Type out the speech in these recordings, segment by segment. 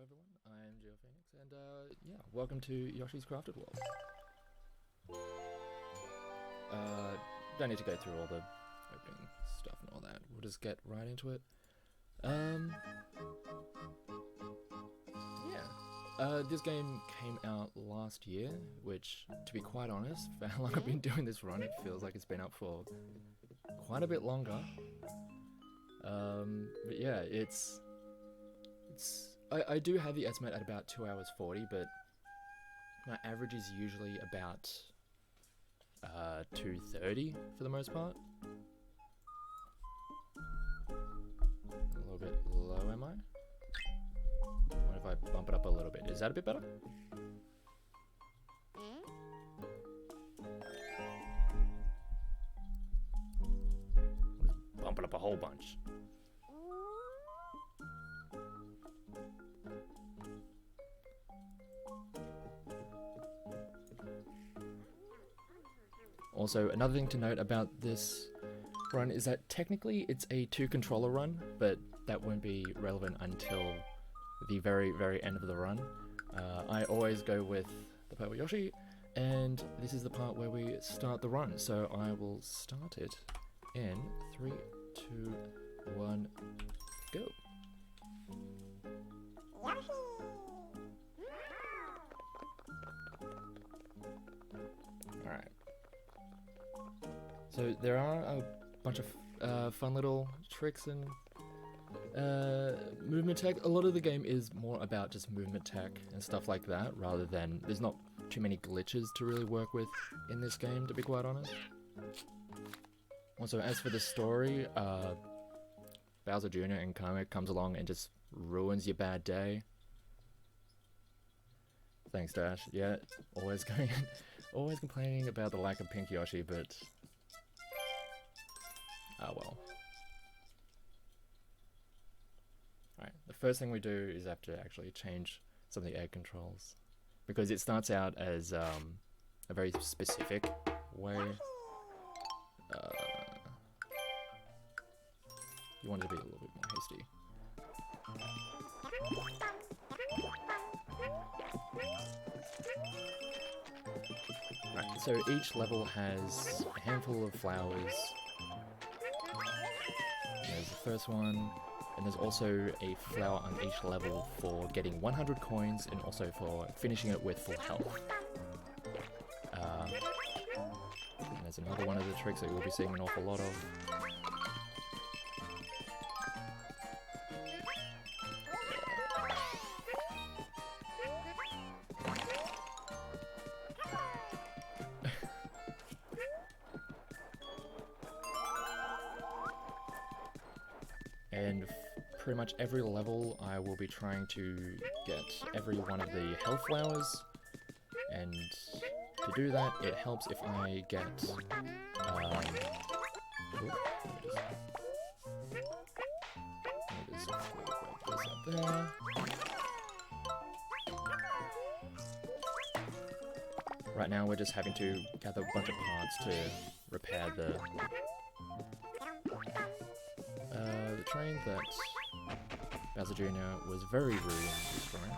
everyone, I am GLPhoenix, and yeah, welcome to Yoshi's Crafted World. Don't need to go through all the opening stuff and all that, we'll just get right into it. This game came out last year, which, to be quite honest, for how long I've been doing this run, it feels like it's been up for quite a bit longer. But yeah, I do have the estimate at about 2 hours 40, but my average is usually about 2:30 for the most part. A little bit low, am I? What if I bump it up a little bit? Is that a bit better? Bump it up a whole bunch. Also, another thing to note about this run is that technically it's a 2-controller run, but that won't be relevant until the very, very end of the run. I always go with the part with Yoshi, and this is the part where we start the run, so I will start it in 3, 2, 1, go. Alright. So there are a bunch of fun little tricks and movement tech. A lot of the game is more about just movement tech and stuff like that, rather than, there's not too many glitches to really work with in this game, to be quite honest. Also, as for the story, Bowser Jr. and Kamek comes along and just ruins your bad day. Thanks, Dash. Yeah, always always complaining about the lack of Pink Yoshi, but oh well. Alright, the first thing we do is have to actually change some of the air controls, because it starts out as a very specific way. You want it to be a little bit more hasty. Right, so each level has a handful of flowers. There's the first one, and there's also a flower on each level for getting 100 coins and also for finishing it with full health. And there's another one of the tricks that you'll be seeing an awful lot of. And pretty much every level I will be trying to get every one of the health flowers, and to do that it helps if I get let me just wait this up there. Right now we're just having to gather a bunch of parts to repair the train that Bowser Jr. was very rude in destroying.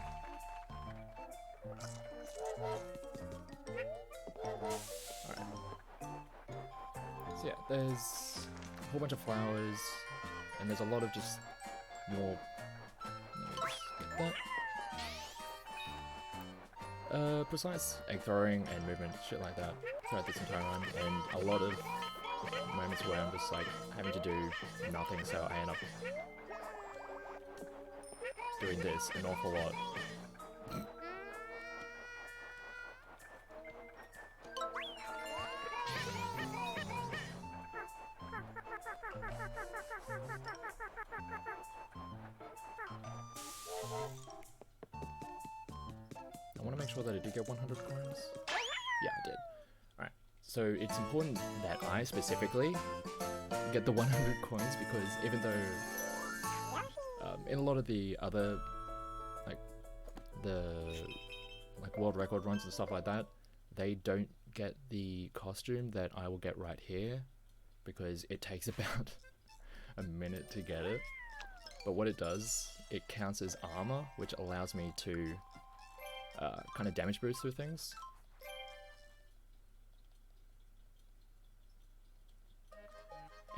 Alright. So yeah, there's a whole bunch of flowers, and there's a lot of just more... Let me just get that. Precise egg throwing and movement, shit like that, throughout this entire run, and a lot of moments where I'm just like having to do nothing, so I end up doing this an awful lot. I want to make sure that I did get 100 coins. Yeah, I did. Alright. So it's important that I specifically get the 100 coins, because even though in a lot of the other world record runs and stuff like that, they don't get the costume that I will get right here, because it takes about a minute to get it. But what it does it counts as armor, which allows me to kind of damage boost through things.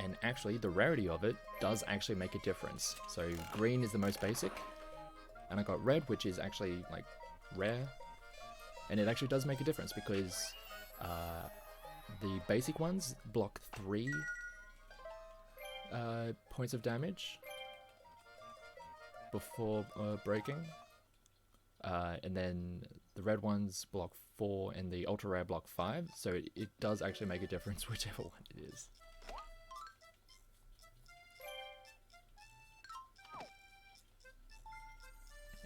And actually, the rarity of it does actually make a difference. So green is the most basic, and I got red, which is actually like rare, and it actually does make a difference because the basic ones block 3 points of damage before breaking, and then the red ones block 4 and the ultra rare block 5, so it does actually make a difference whichever one it is.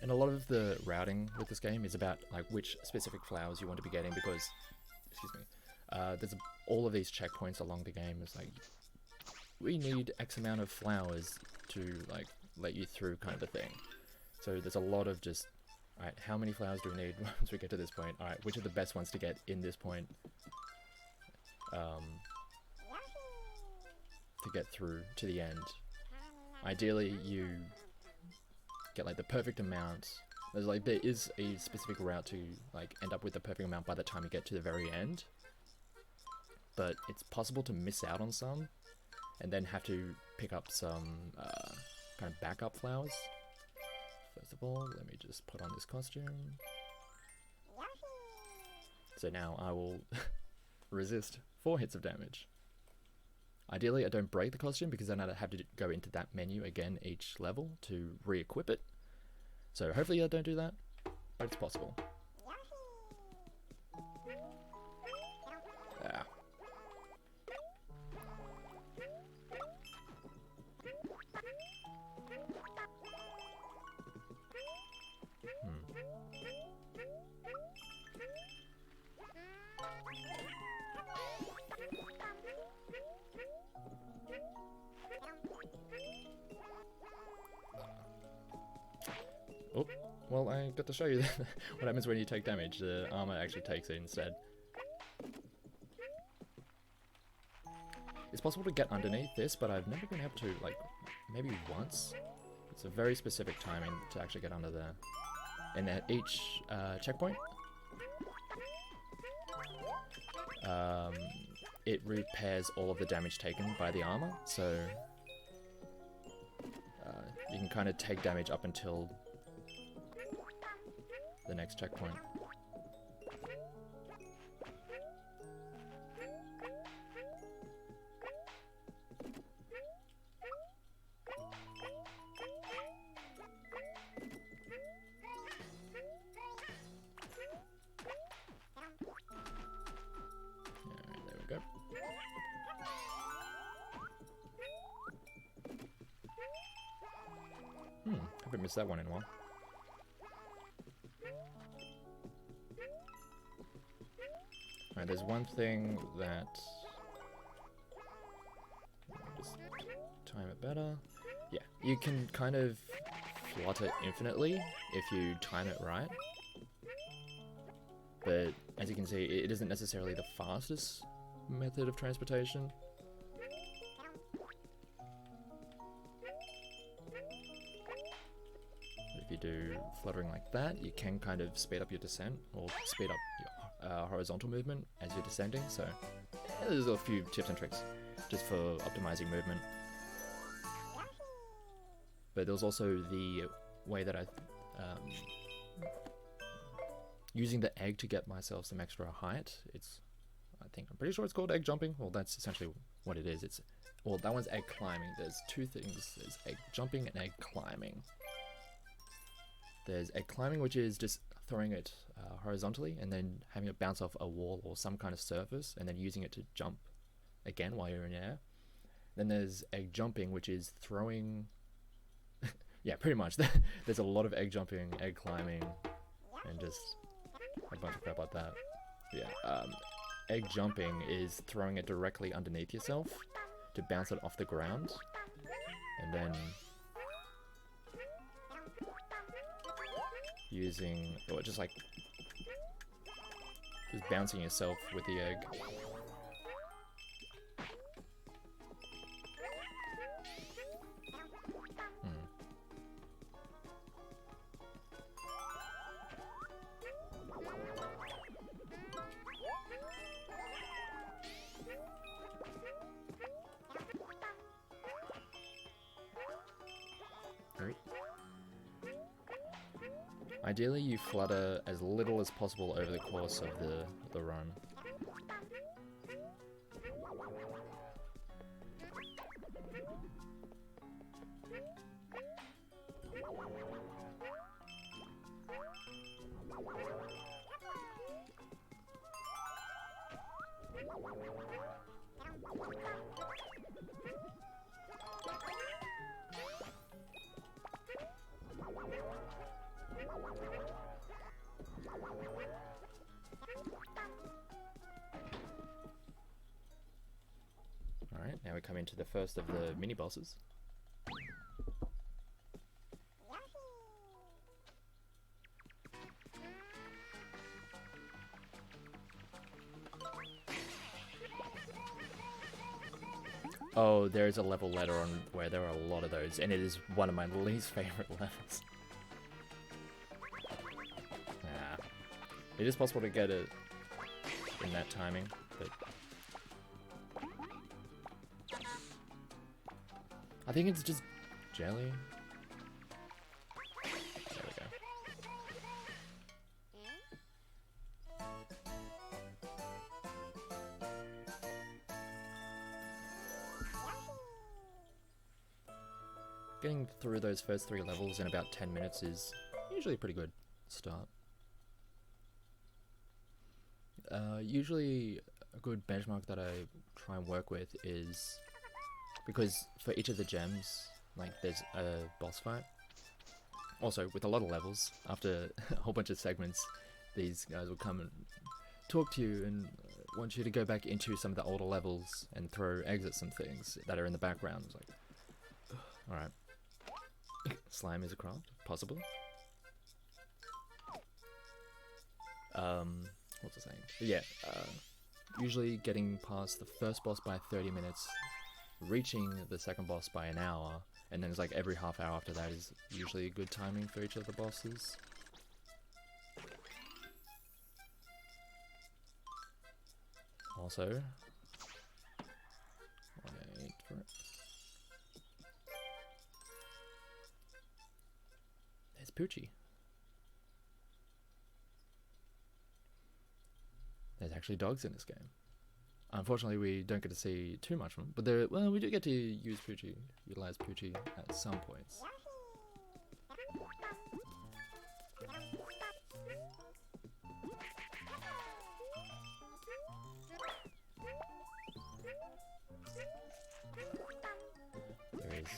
And a lot of the routing with this game is about like which specific flowers you want to be getting, because, excuse me, there's all of these checkpoints along the game. It's like, we need X amount of flowers to like let you through kind of a thing. So there's a lot of just, alright, how many flowers do we need once we get to this point? Alright, which are the best ones to get in this point to get through to the end. Ideally, you get like the perfect amount. There's like, there is a specific route to like end up with the perfect amount by the time you get to the very end, but it's possible to miss out on some and then have to pick up some kind of backup flowers. First of all, let me just put on this costume. So now I will resist 4 hits of damage. Ideally, I don't break the costume because then I'd have to go into that menu again each level to re-equip it. So hopefully I don't do that, but it's possible. Ah. Oh, well, I got to show you what happens when you take damage. The armor actually takes it instead. It's possible to get underneath this, but I've never been able to, like, maybe once. It's a very specific timing to actually get under there. And at each checkpoint, it repairs all of the damage taken by the armor, so you can kind of take damage up until the next checkpoint. Alright, there we go. Haven't missed that one in a while. Alright, there's one thing that... Let me just time it better. Yeah, you can kind of flutter infinitely if you time it right. But as you can see, it isn't necessarily the fastest method of transportation. If you do fluttering like that, you can kind of speed up your descent, or speed up your horizontal movement as you're descending, so yeah, there's a few tips and tricks just for optimizing movement. But there's also the way that I using the egg to get myself some extra height. I'm pretty sure it's called egg jumping. Well, that's essentially what it is. Well, that one's egg climbing. There's two things. There's egg jumping and egg climbing. There's egg climbing, which is just throwing it horizontally and then having it bounce off a wall or some kind of surface and then using it to jump again while you're in air. Then there's egg jumping, which is throwing... yeah, pretty much. There's a lot of egg jumping, egg climbing, and just a bunch of crap like that. Yeah, egg jumping is throwing it directly underneath yourself to bounce it off the ground, and then using, or just bouncing yourself with the egg. Oop. Ideally, you flutter as little as possible over the course of the run. Alright, now we come into the first of the mini bosses. Oh, there is a level later on where there are a lot of those, and it is one of my least favorite levels. Nah. It is possible to get it in that timing, but I think it's just jelly. There we go. Getting through those first 3 levels in about 10 minutes is usually a pretty good start. Usually a good benchmark that I try and work with is, because for each of the gems, like, there's a boss fight. Also, with a lot of levels, after a whole bunch of segments, these guys will come and talk to you and want you to go back into some of the older levels and throw exits and things that are in the background. It's like, alright. Slime is a craft, possible. What's it saying? But yeah, usually getting past the first boss by 30 minutes, reaching the second boss by an hour, and then it's like every half hour after that is usually a good timing for each of the bosses. Also, wait for it. There's Poochie. There's actually dogs in this game. Unfortunately, we don't get to see too much of them, but there, well, we do get to utilize Poochie at some points. There is.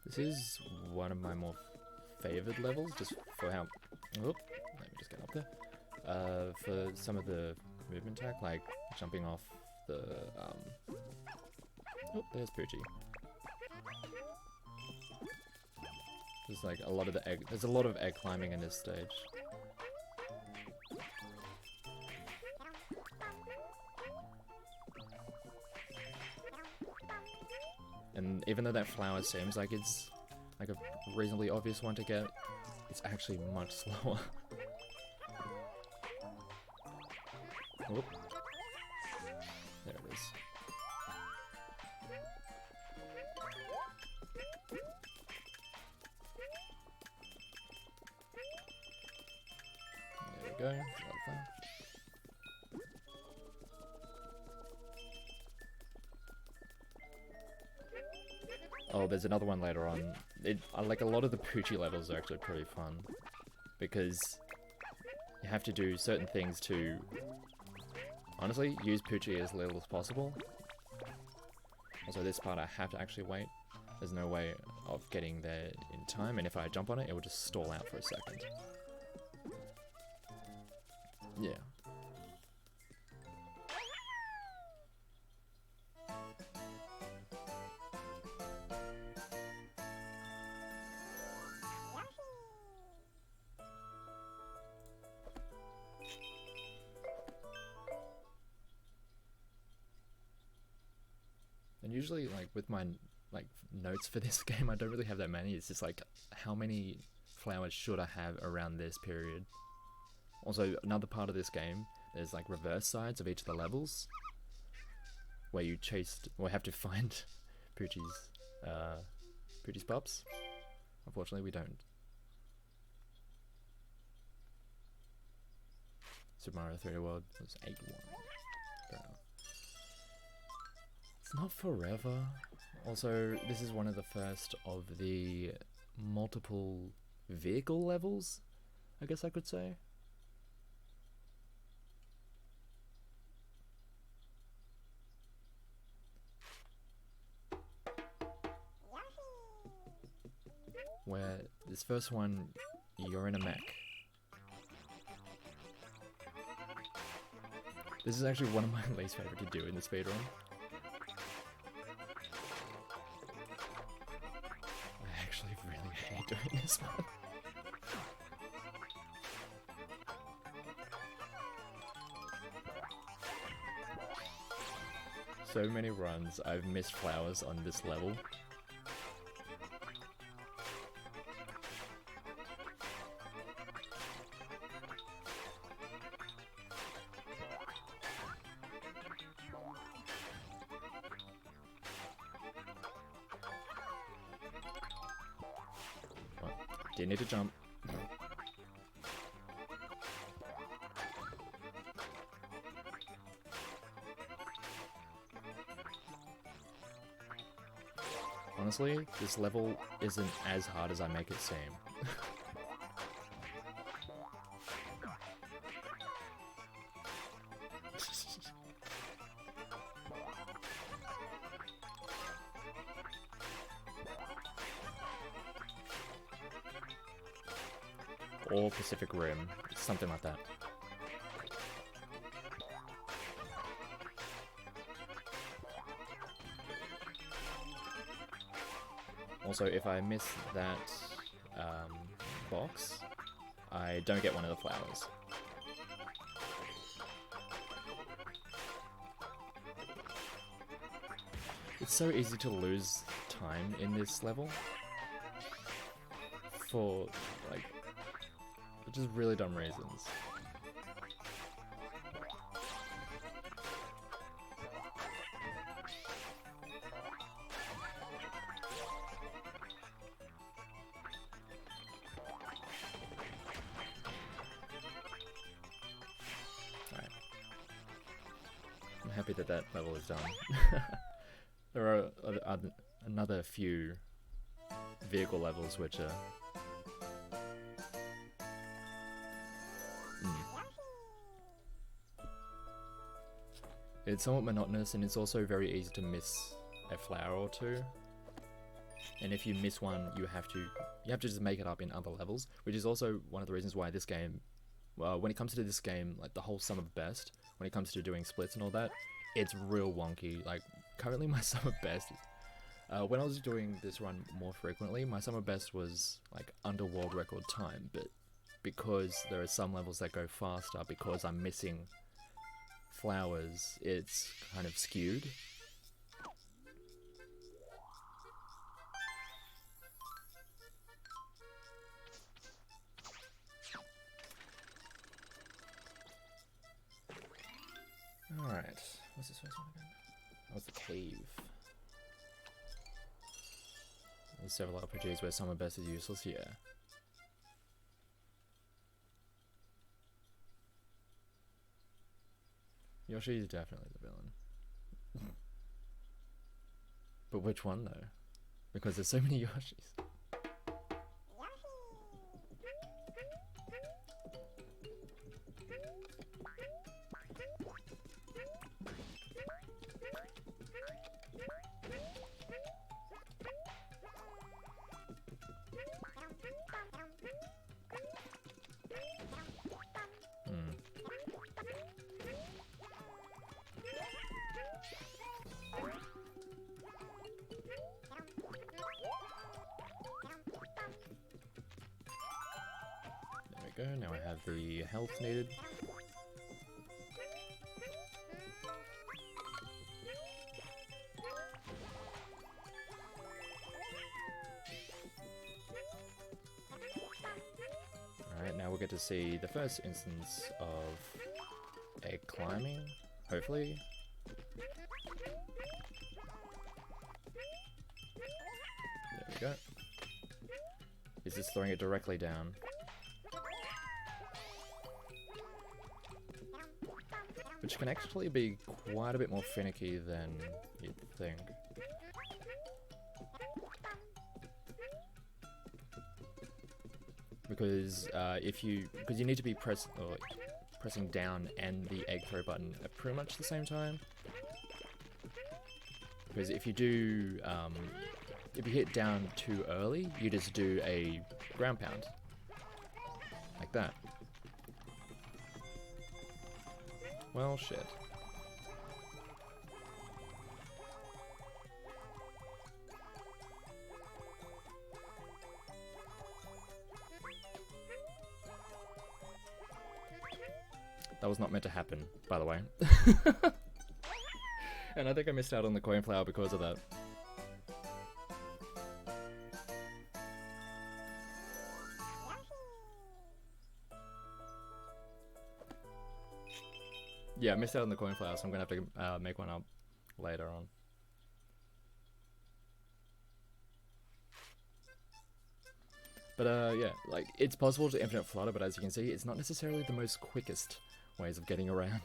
This is one of my more favoured levels, just for how... Oh, let me just get up there. For some of the movement tech, like jumping off the... Oh, there's Poochie. There's like a lot of the egg... There's a lot of egg climbing in this stage. And even though that flower seems like it's like a reasonably obvious one to get, it's actually much slower. Whoop. There it is. There we go. That's a lot of fun. Oh, there's another one later on. Like, a lot of the Poochie levels are actually pretty fun, because you have to do certain things to, honestly, use Poochie as little as possible. Also, this part I have to actually wait. There's no way of getting there in time, and if I jump on it, it will just stall out for a second. Yeah. And usually, like, with my like notes for this game, I don't really have that many. It's just like, how many flowers should I have around this period? Also, another part of this game, there's like reverse sides of each of the levels, where you have to find Poochie's pups. Unfortunately, we don't. Super Mario 3D World was 8-1. It's not forever. Also, this is one of the first of the multiple vehicle levels, I guess I could say. Where this first one, you're in a mech. This is actually one of my least favorite to do in the speedrun. I actually really hate doing this one. So many runs I've missed flowers on this level. Didn't need to jump. Honestly, this level isn't as hard as I make it seem. Or Pacific Rim, something like that. Also, if I miss that box, I don't get one of the flowers. It's so easy to lose time in this level for, like, just really dumb reasons. Alright. I'm happy that that level is done. There are another few vehicle levels which are it's somewhat monotonous, and it's also very easy to miss a flower or two. And if you miss one, you have to just make it up in other levels, which is also one of the reasons why this game, well, when it comes to this game, like the whole sum of best, when it comes to doing splits and all that, it's real wonky. Like, currently my sum of best, when I was doing this run more frequently, my sum of best was like under world record time, but because there are some levels that go faster because I'm missing flowers, it's kind of skewed. Alright, what's this first one again? Oh, it's the cave. There's several RPGs where summer best is useless, yeah. Yoshi is definitely the villain. But which one though? Because there's so many Yoshis. Now I have the health needed. get to see the first instance of egg climbing, hopefully. There we go. Is this throwing it directly down? Which can actually be quite a bit more finicky than you'd think. Because you need to be pressing down and the egg throw button at pretty much the same time. Because if you do, if you hit down too early, you just do a ground pound, like that. Well, shit. That was not meant to happen, by the way. And I think I missed out on the coin flower because of that. Yeah, I missed out on the coin flower, so I'm gonna have to make one up later on. But yeah, like, it's possible to infinite flutter, but as you can see, it's not necessarily the most quickest ways of getting around.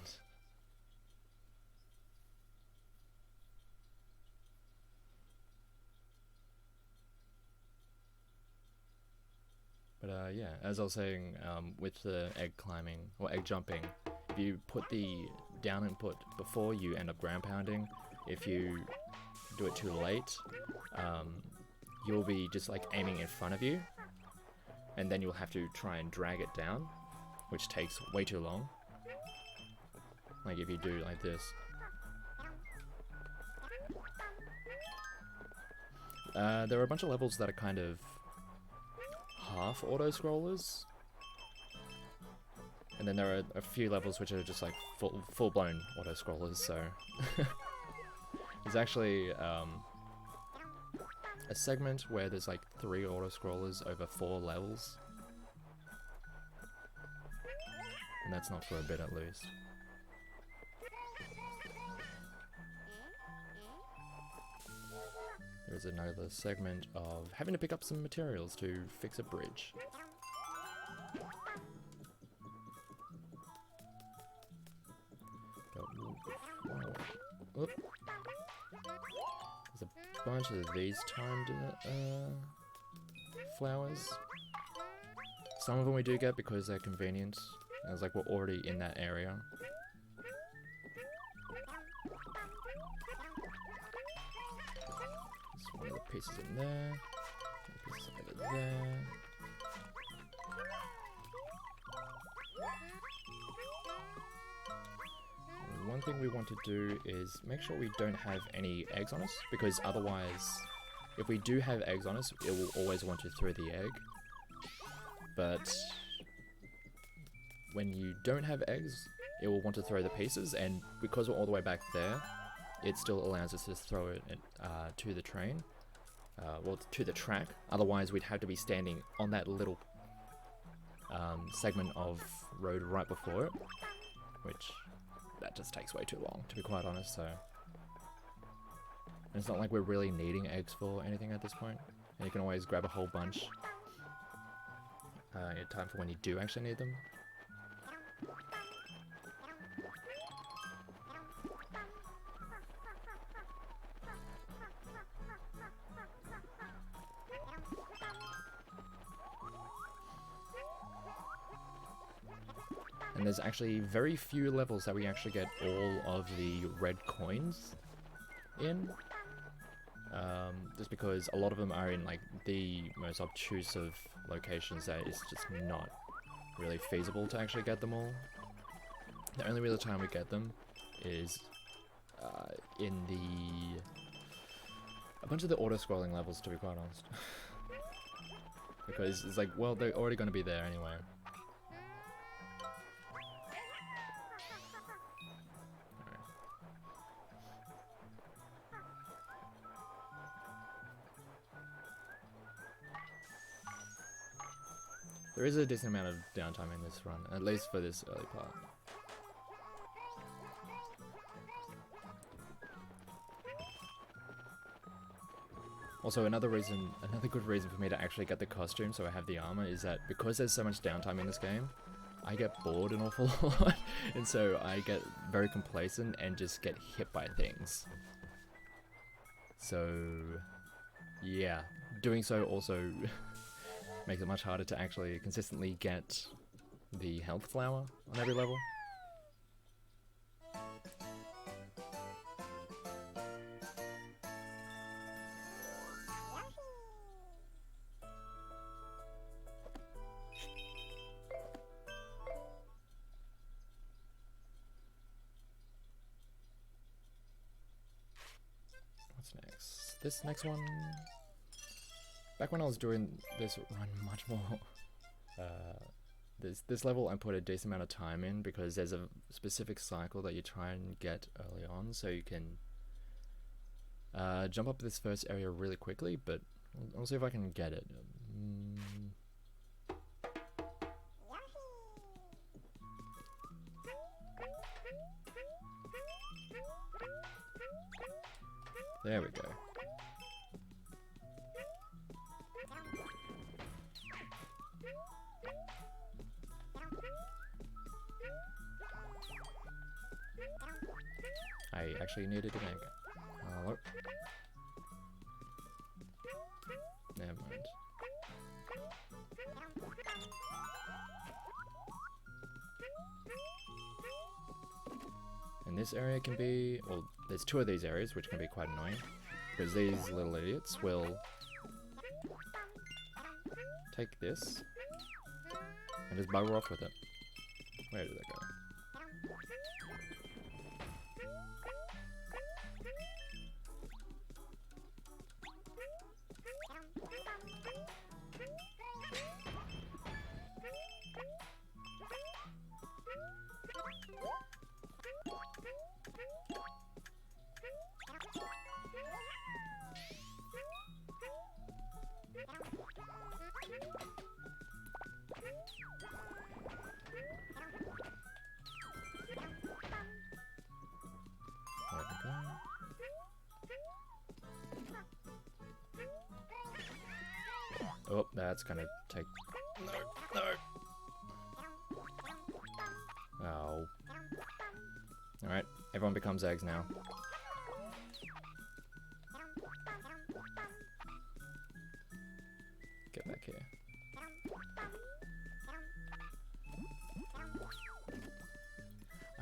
But yeah, as I was saying, with the egg climbing, or egg jumping, if you put the down input before you end up ground pounding, if you do it too late, you'll be just like aiming in front of you, and then you'll have to try and drag it down, which takes way too long. Like if you do like this. There are a bunch of levels that are kind of half auto-scrollers. And then there are a few levels which are just like full-blown auto-scrollers, so... There's actually a segment where there's like 3 auto-scrollers over 4 levels. And that's not for a bit at least. There's another segment of having to pick up some materials to fix a bridge. Oop. There's a bunch of these timed flowers. Some of them we do get because they're convenient, as like we're already in that area. There's one of the pieces in there, pieces over there. One thing we want to do is make sure we don't have any eggs on us, because otherwise, if we do have eggs on us, it will always want to throw the egg. But when you don't have eggs, it will want to throw the pieces, and because we're all the way back there, it still allows us to throw it to the train, well, to the track. Otherwise, we'd have to be standing on that little segment of road right before it, which that just takes way too long, to be quite honest. So, and it's not like we're really needing eggs for anything at this point, and you can always grab a whole bunch in time for when you do actually need them. And there's actually very few levels that we actually get all of the red coins in. Just because a lot of them are in like the most obtrusive locations that it's just not really feasible to actually get them all. The only real time we get them is in a bunch of the auto-scrolling levels, to be quite honest. Because it's like, well, they're already going to be there anyway. There is a decent amount of downtime in this run, at least for this early part. Also, another good reason for me to actually get the costume so I have the armor is that because there's so much downtime in this game, I get bored an awful lot, and so I get very complacent and just get hit by things. So, yeah, doing so also makes it much harder to actually consistently get the health flower on every level. What's next? This next one... Back when I was doing this run much more... This level I put a decent amount of time in because there's a specific cycle that you try and get early on so you can jump up this first area really quickly, but I'll see if I can get it. There we go. I actually needed to make it. Hello? Never mind. And this area can be... well, there's two of these areas which can be quite annoying. Because these little idiots will take this and just bugger off with it. Where did they go? Oh, that's gonna take... No, no! Oh. Alright, everyone becomes eggs now. Get back here.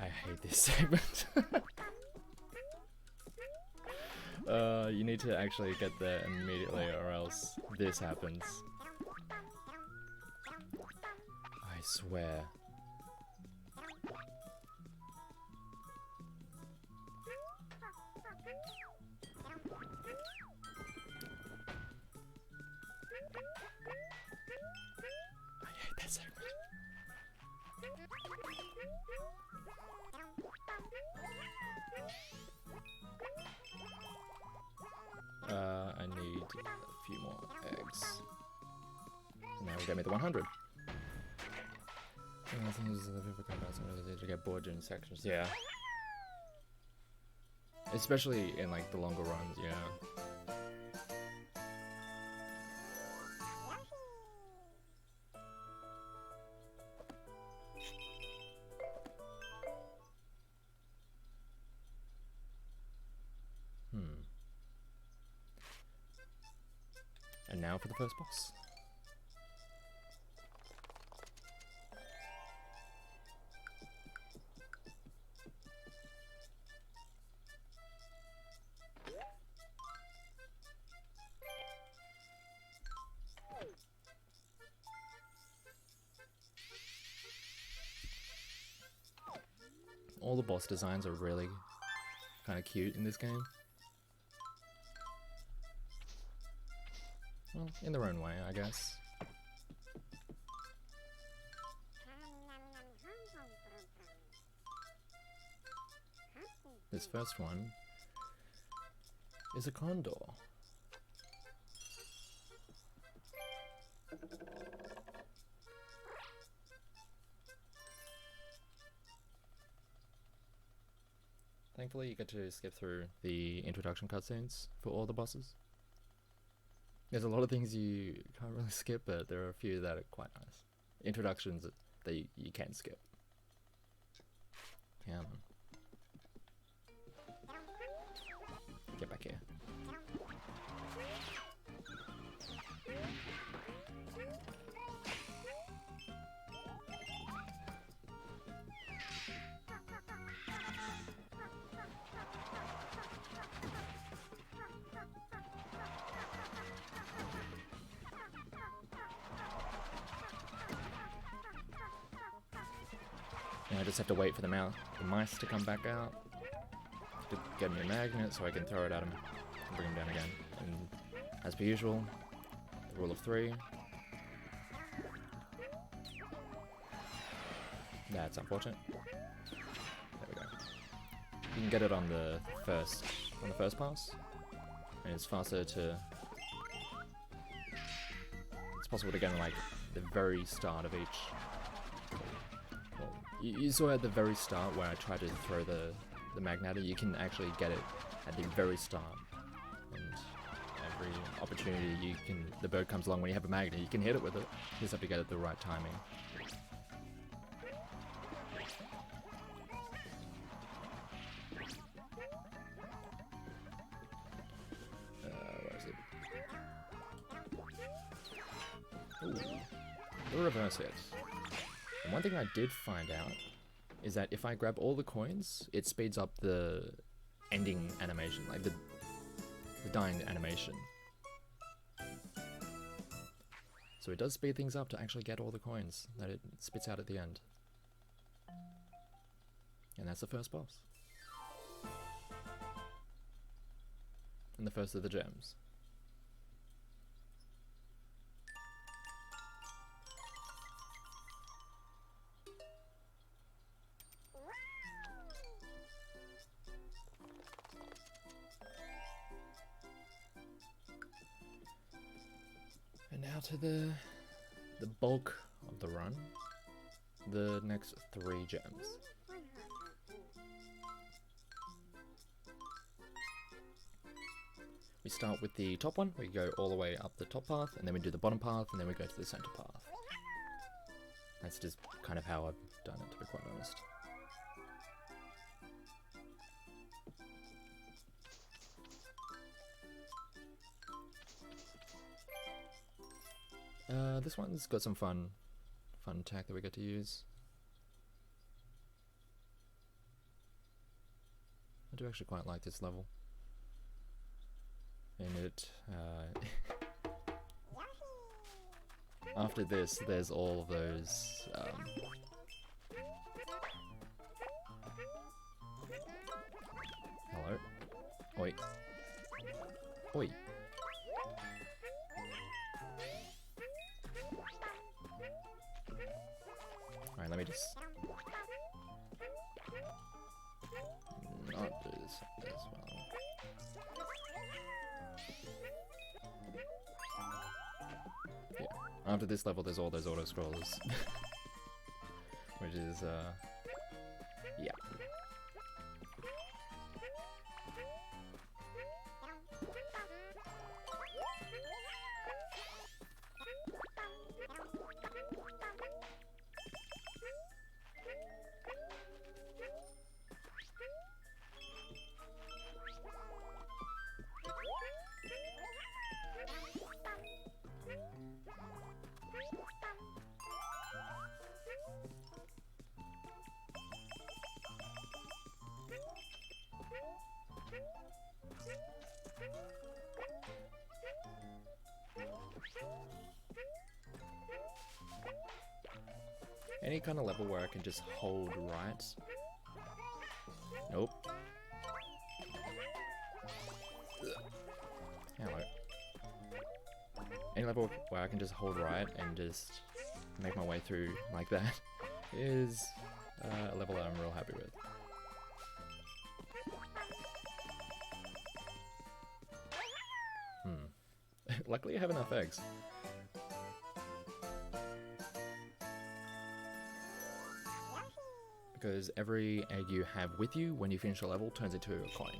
I hate this segment. You need to actually get there immediately or else this happens. I swear. I hate that segment. I need a few more eggs. And that will get me the 100. I think this is the people come out sometimes to get bored during sections. Yeah. Especially in like the longer runs, yeah. And now for the first boss. All the boss designs are really kind of cute in this game. Well, in their own way, I guess. This first one is a condor. thankfully you get to skip through the introduction cutscenes for all the bosses. There's a lot of things you can't really skip, but there are a few that are quite nice. Introductions that you can skip. Yeah, man. Get back here. And I just have to wait for the mice to come back out to get me a magnet so I can throw it at him and bring him down again. And as per usual, the rule of 3. That's unfortunate. There we go. You can get it on the first pass, and it's faster to. It's possible to get in like the very start of each. You saw at the very start where I tried to throw the magnet. You can actually get it at the very start, and every opportunity the bird comes along when you have a magnet, you can hit it with it. You just have to get it the right timing. Where is it? Ooh, the reverse hit. And one thing I did find out is that if I grab all the coins, it speeds up the ending animation, like the dying animation. So it does speed things up to actually get all the coins that it spits out at the end. And that's the first boss. And the first of the gems. And now to the bulk of the run, the next 3 gems. We start with the top one, we go all the way up the top path, and then we do the bottom path, and then we go to the center path. That's just kind of how I've done it, to be quite honest. This one's got some fun attack that we get to use. I do actually quite like this level. And it, after this, there's all of those, hello? Oi. Oi. Alright, let me just not do this as well. Yeah, after this level there's all those auto-scrollers. Which is, yeah. Any kind of level where I can just hold right. Nope. Hello. Any level where I can just hold right and just make my way through like that is a level that I'm real happy with. Luckily I have enough eggs. because every egg you have with you when you finish a level turns into a coin.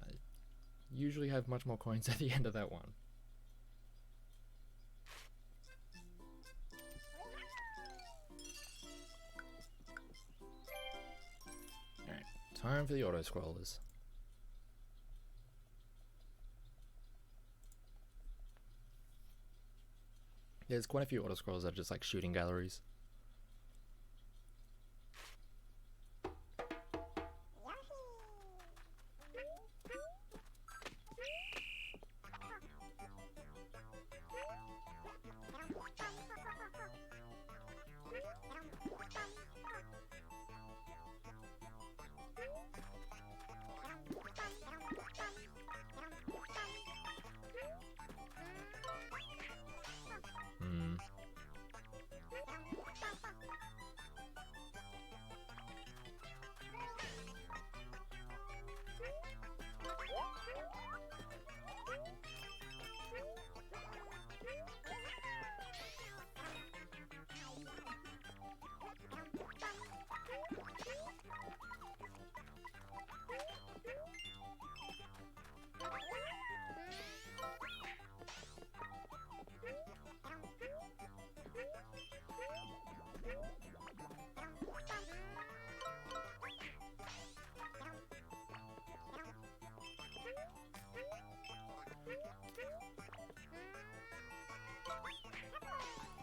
I usually have much more coins at the end of that one. Alright, time for the auto-scrollers. There's quite a few auto-scrollers that are just like shooting galleries.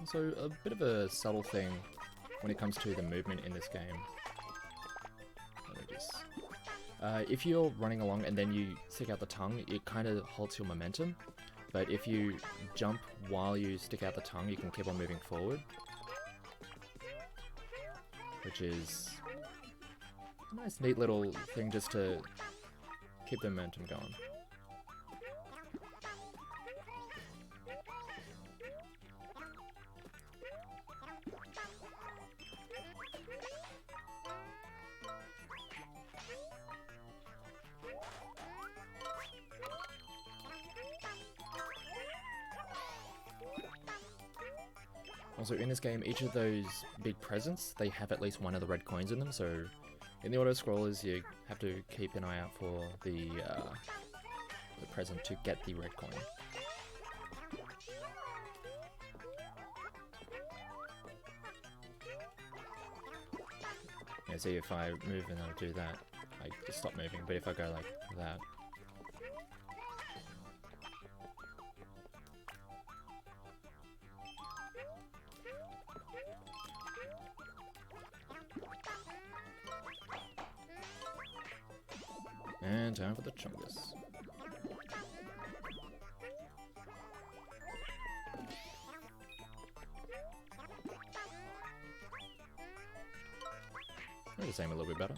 So a bit of a subtle thing when it comes to the movement in this game. If you're running along and then you stick out the tongue, it kind of halts your momentum. But if you jump while you stick out the tongue, you can keep on moving forward. Which is a nice neat little thing just to keep the momentum going. Also, in this game, each of those big presents, they have at least one of the red coins in them, so in the auto-scrollers, you have to keep an eye out for the present to get the red coin. Yeah, see, if I move and I do that, I just stop moving, but if I go like that, and time for the chungus. Let's aim a little bit better.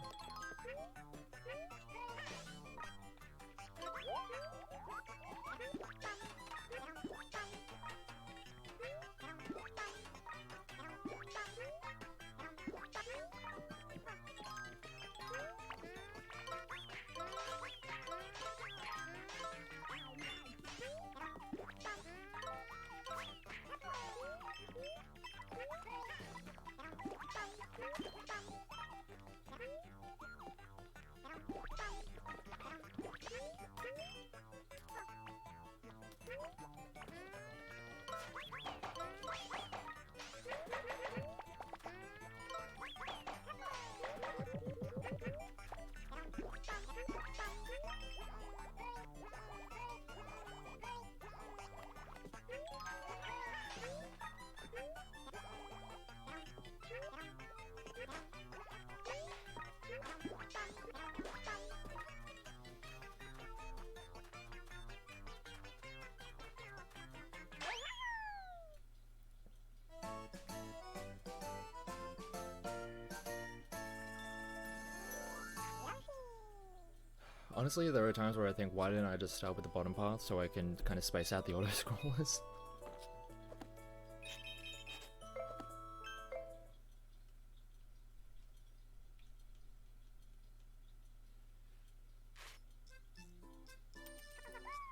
Honestly, there are times where I think, why didn't I just start with the bottom path so I can kind of space out the auto-scrollers?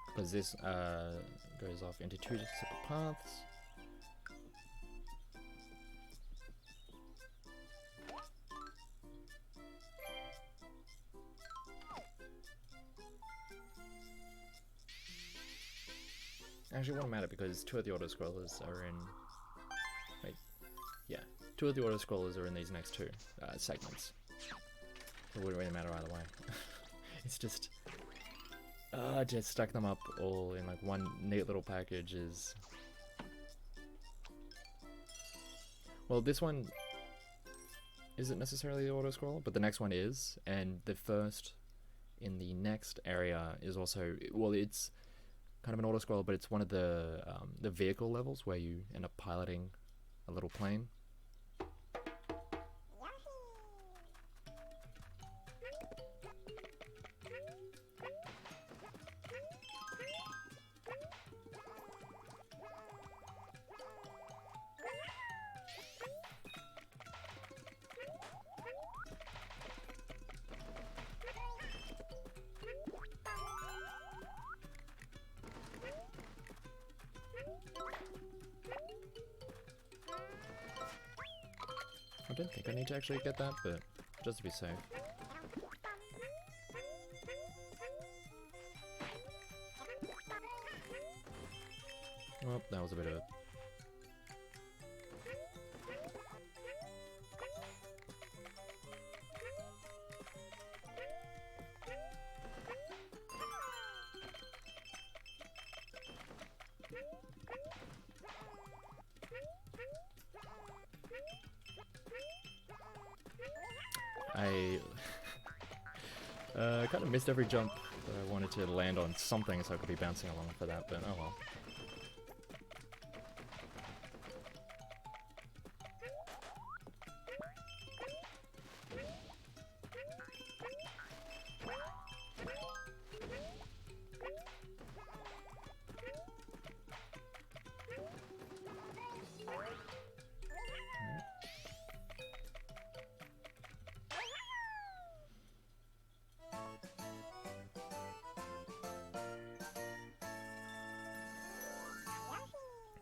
Because this goes off into two separate paths. Actually, it won't matter because two of the auto-scrollers are in... Wait, yeah. Two of the auto-scrollers are in these next two segments. It wouldn't really matter either way. It's just... just stuck them up all in like one neat little package is... Well, this one isn't necessarily the auto-scroller, but the next one is, and the first in the next area is also... Well, it's kind of an auto-scroller, but it's one of the vehicle levels where you end up piloting a little plane. I don't think I need to actually get that, but just to be safe. Well, that was a bit of a... I kind of missed every jump that I wanted to land on something so I could be bouncing along for that, but oh well.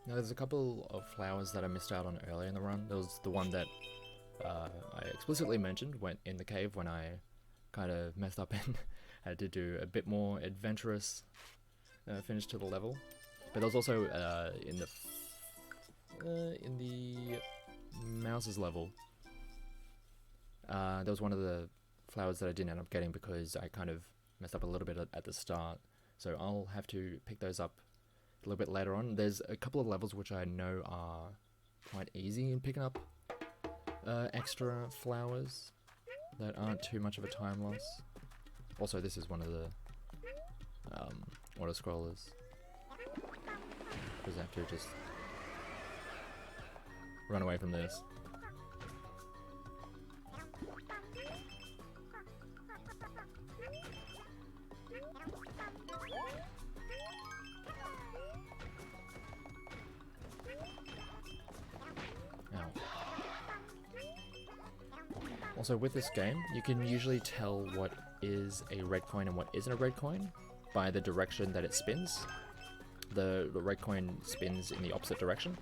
Now there's a couple of flowers that I missed out on earlier in the run. There was the one that I explicitly mentioned when in the cave when I kind of messed up and had to do a bit more adventurous finish to the level. But there was also in the mouse's level, there was one of the flowers that I didn't end up getting because I kind of messed up a little bit at the start. So I'll have to pick those up a little bit later on. There's a couple of levels which I know are quite easy in picking up extra flowers that aren't too much of a time loss. Also, this is one of the auto-scrollers, because I have to just run away from this. Also, with this game, you can usually tell what is a red coin and what isn't a red coin by the direction that it spins. The red coin spins in the opposite direction.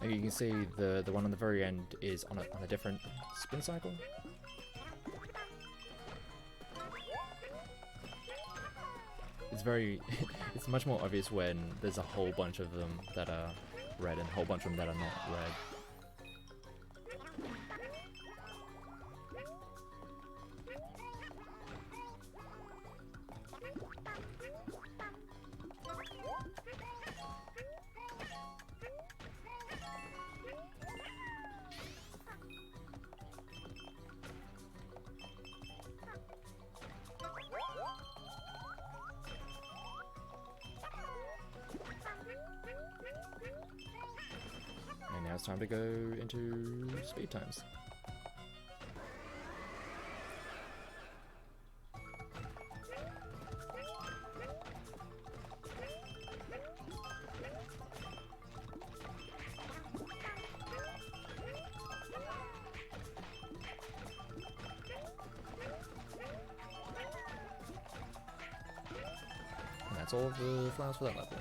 You can see the one on the very end is on a different spin cycle. It's very it's much more obvious when there's a whole bunch of them that are red and a whole bunch of them that are not red. now it's time to go into speed times. And that's all of the flowers for that level.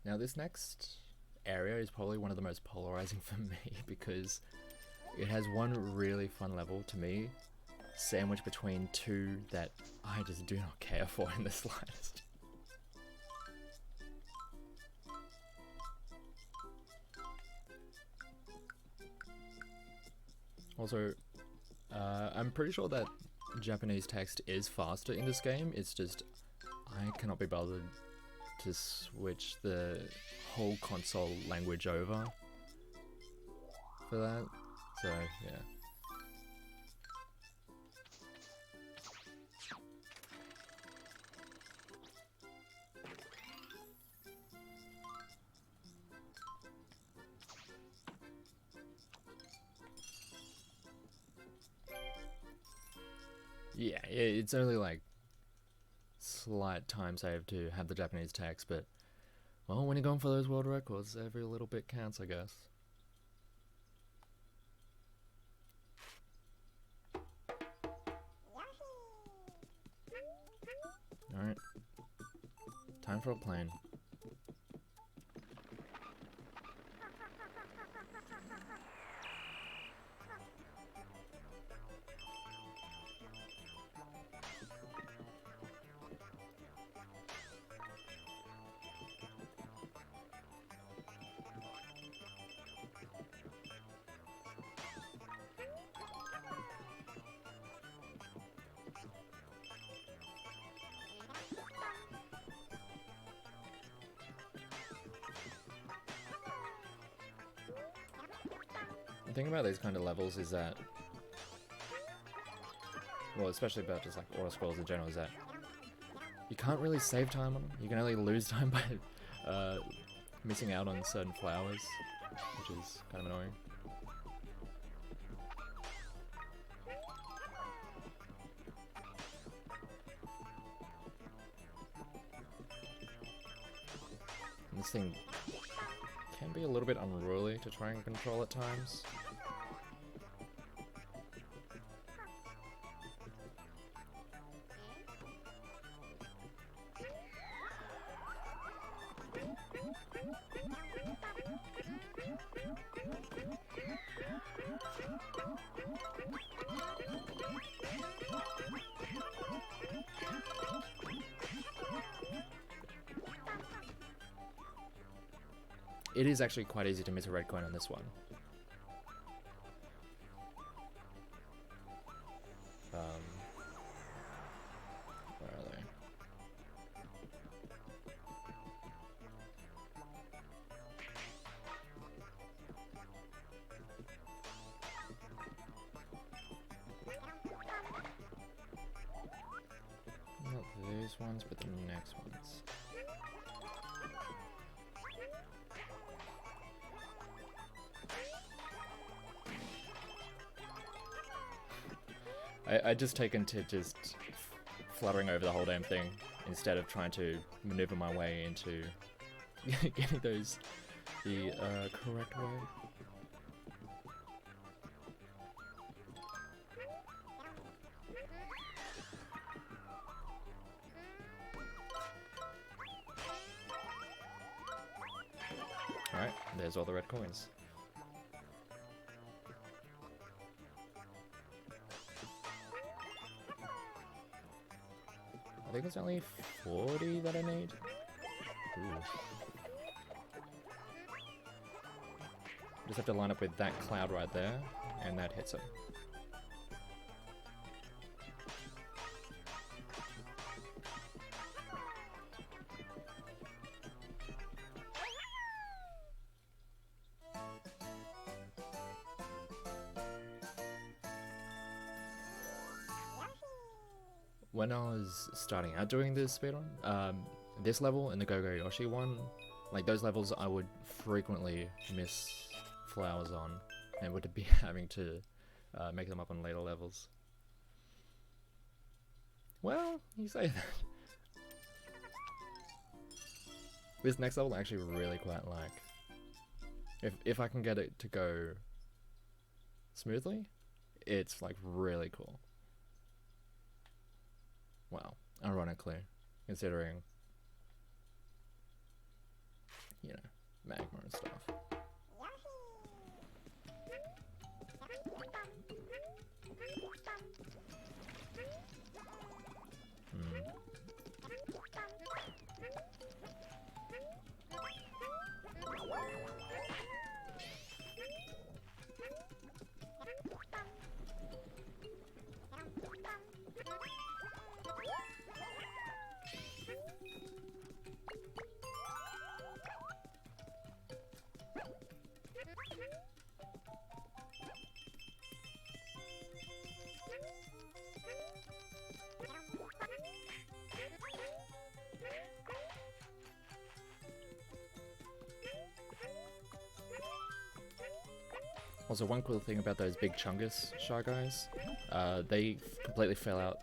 Now this next area is probably one of the most polarizing for me because it has one really fun level to me, sandwiched between two that I just do not care for in the slightest. Also, I'm pretty sure that Japanese text is faster in this game, it's just I cannot be bothered to switch the whole console language over for that, so yeah. Yeah, it's only like slight time save to have the Japanese text, but well, when you're going for those world records, every little bit counts, I guess. Alright, time for a plane. The thing about these kind of levels is that, well, especially about just like auto scrolls in general, is that you can't really save time on them. You can only lose time by missing out on certain flowers, which is kind of annoying. And this thing can be a little bit unruly to try and control at times. It is actually quite easy to miss a red coin on this one. Where are they? Not these ones, but the next ones. I just taken to just fluttering over the whole damn thing instead of trying to maneuver my way into getting those the correct way. Alright, there's all the red coins. I think it's only 40 that I need. Ooh. Just have to line up with that cloud right there, and that hits it. when I was starting out doing this speedrun, this level and the Go Go Yoshi one, like those levels I would frequently miss flowers on and would be having to make them up on later levels. Well, you say that. This next level I actually really quite like. If I can get it to go smoothly, it's like really cool. Wow, ironically, considering, you know, magma and stuff. Also, one cool thing about those big Chungus Shy Guys, they completely fill out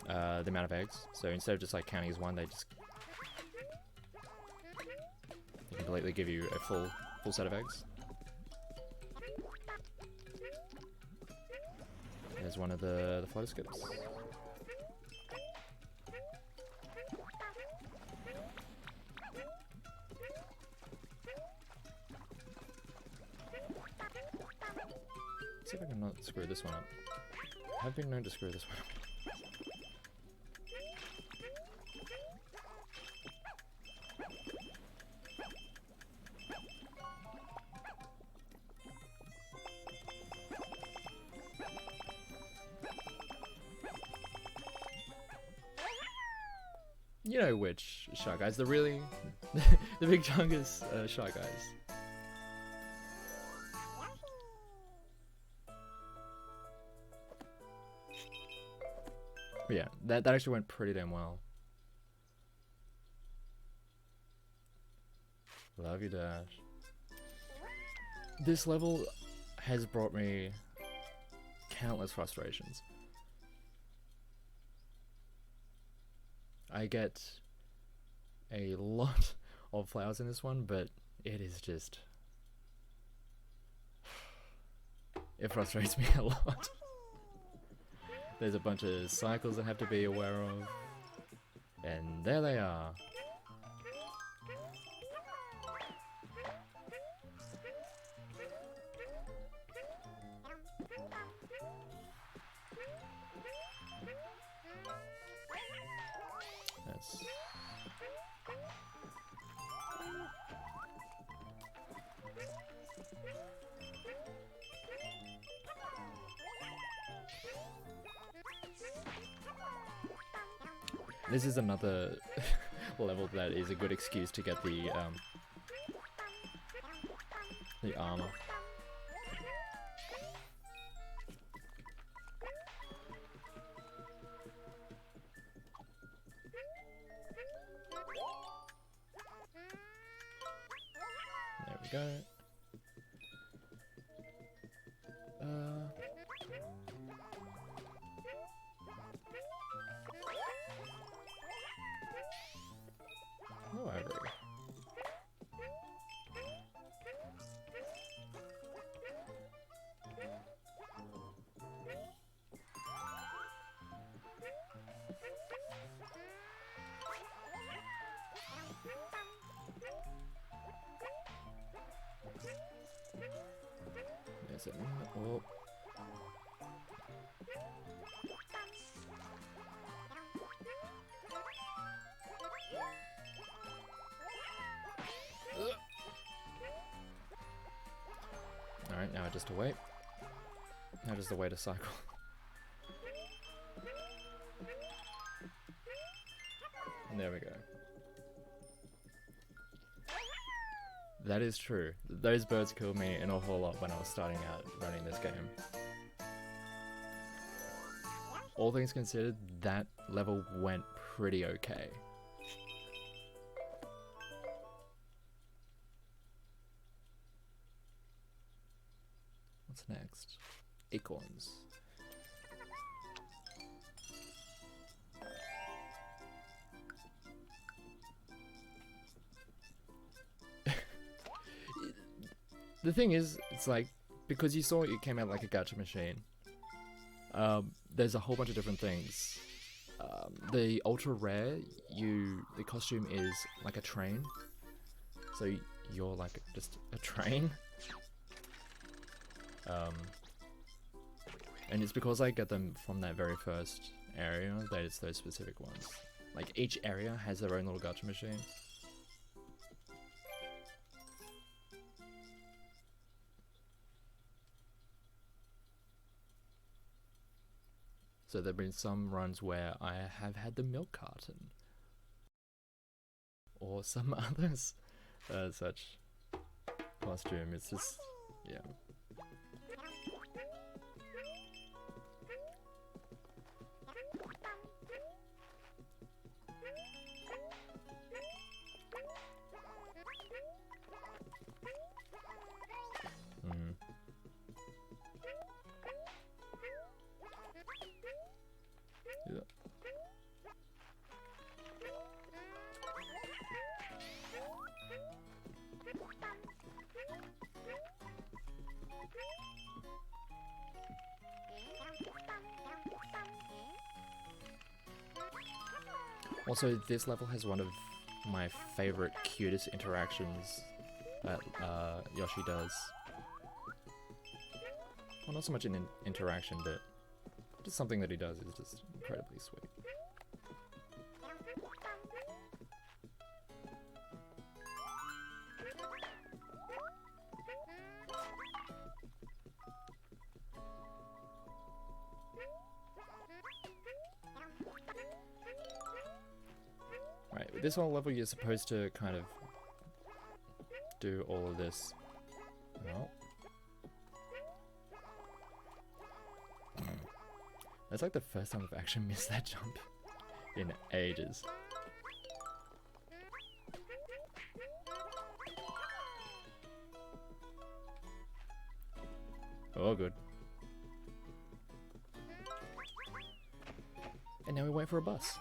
the amount of eggs. So instead of just like counting as one, they completely give you a full set of eggs. There's one of the photo skips. See if I can not screw this one up. I have been known to screw this one up. You know which Shy Guys, the really, the big Chungus Shy Guys. But yeah, that actually went pretty damn well. Love you, Dash. This level has brought me countless frustrations. I get a lot of flowers in this one, but it is just... it frustrates me a lot. There's a bunch of cycles I have to be aware of, and there they are. That's... This is another level that is a good excuse to get the armor. There we go. No ivory. There's it. Oh. Alright, now just to wait. Now just to wait a cycle. And there we go. That is true. Those birds killed me an awful lot when I was starting out running this game. all things considered, that level went pretty okay. What's next? Acorns. The thing is, it's like, because you saw it came out like a gacha machine, there's a whole bunch of different things. The ultra rare, the costume is like a train, so you're like just a train. And it's because I get them from that very first area that it's those specific ones. Like each area has their own little gacha machine. So there have been some runs where I have had the milk carton. Or some others such costume. It's just, yeah. Yeah. Also, this level has one of my favorite, cutest interactions that Yoshi does. Well, not so much an interaction, but just something that he does is just incredibly sweet. Right, with this whole level you're supposed to kind of do all of this. Well, that's like the first time I've actually missed that jump in ages. Oh, good. And now we wait for a bus.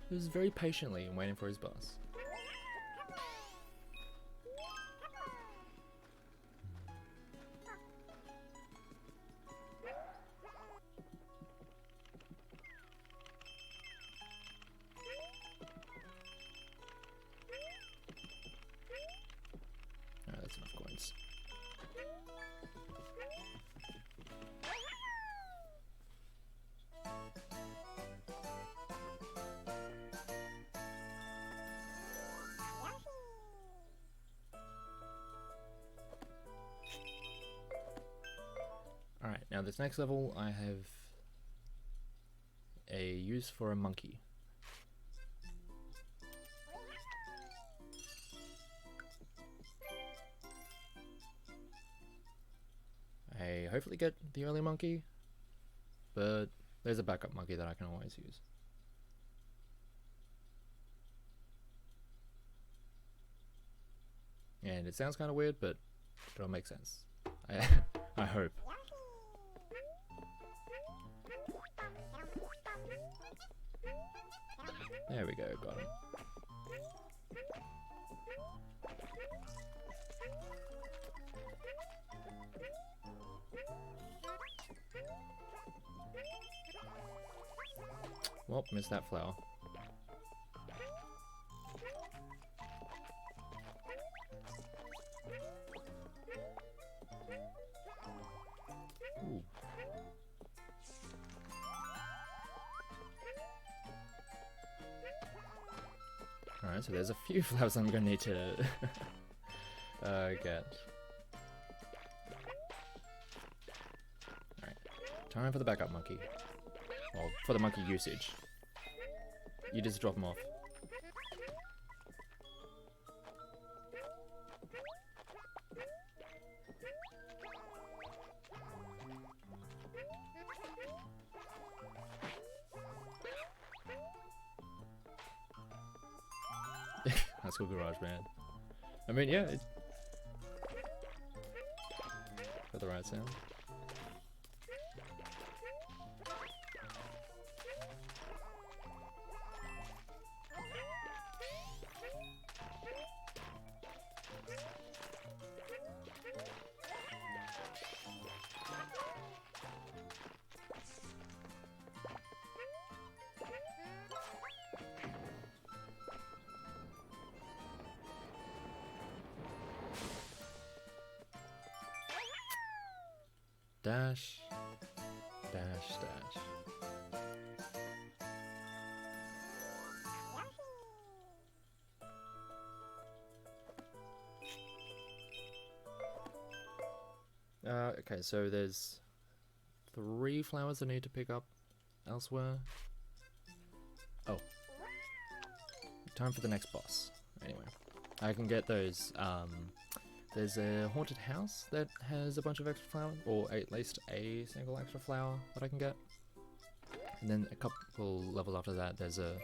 He was very patiently waiting for his bus. Alright, that's enough coins. Alright, now this next level I have a use for a monkey. I hopefully get the early monkey, but there's a backup monkey that I can always use. And it sounds kind of weird, but it'll make sense. I hope. There we go, got him. Well, missed that flower. Ooh. Alright, so there's a few flowers I'm gonna need to get. Alright, time for the backup monkey. Well, for the monkey usage. You just drop them off. High School Garage Band. I mean, yeah, it's got the right sound. Dash, dash, dash. Okay, so there's 3 flowers I need to pick up elsewhere. Oh. Time for the next boss. Anyway, I can get those, there's a haunted house that has a bunch of extra flowers, or at least a single extra flower that I can get. And then a couple levels after that, there's a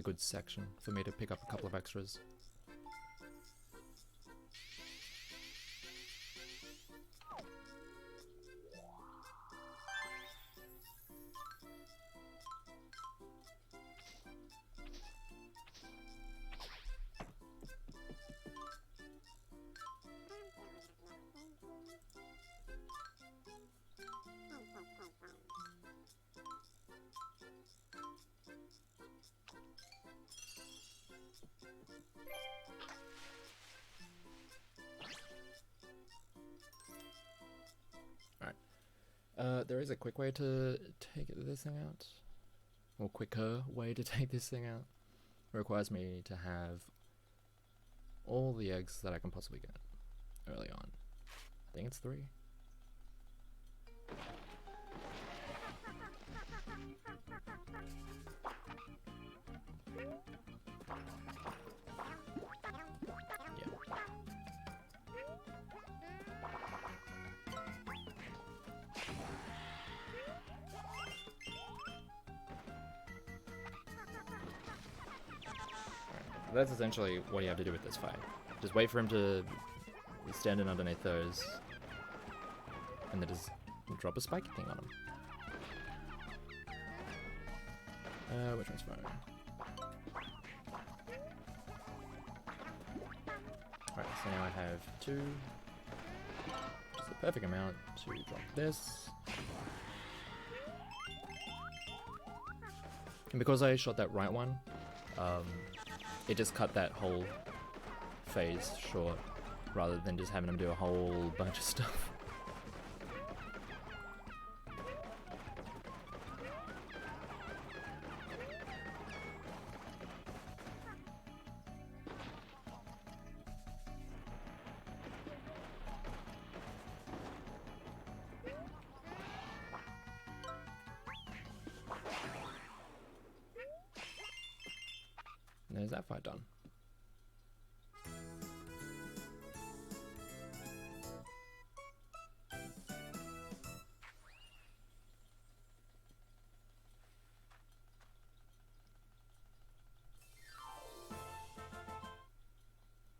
good section for me to pick up a couple of extras. There is a quick way to take this thing out, or quicker way to take this thing out. It requires me to have all the eggs that I can possibly get early on. I think it's 3. That's essentially what you have to do with this fight. Just wait for him to be standing underneath those, and then just drop a spiky thing on him. Which one's fire? Alright, so now I have 2, which is the perfect amount to drop this. And because I shot that right one, it just cut that whole phase short, rather than just having him do a whole bunch of stuff. There's that fight done.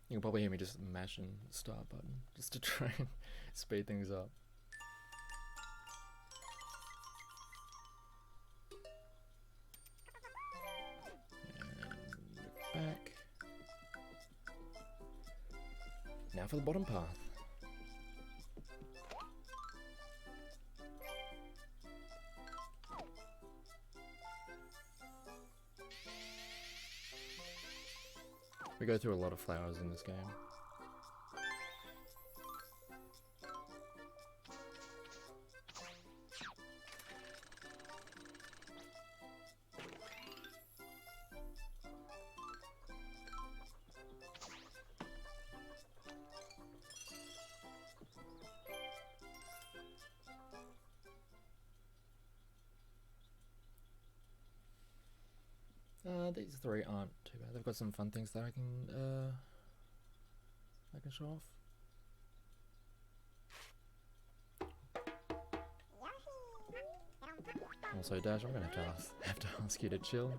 You can probably hear me just mashing the start button just to try and speed things up. Back. Now for the bottom path. We go through a lot of flowers in this game. These three aren't too bad. They've got some fun things that I can show off. Also, Dash, I'm gonna have to ask you to chill.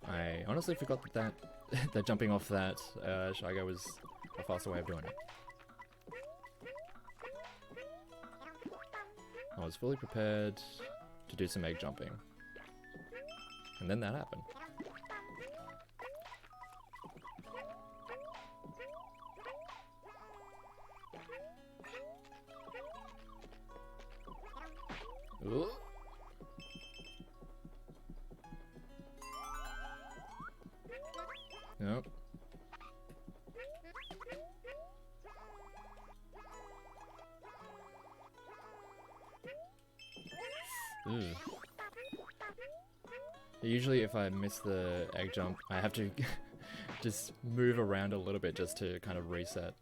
I honestly forgot that that jumping off that Shy Guy was a faster way of doing it. I was fully prepared to do some egg jumping. And then that happened. Ooh. Nope. Ooh. Usually if I miss the egg jump, I have to just move around a little bit just to kind of reset.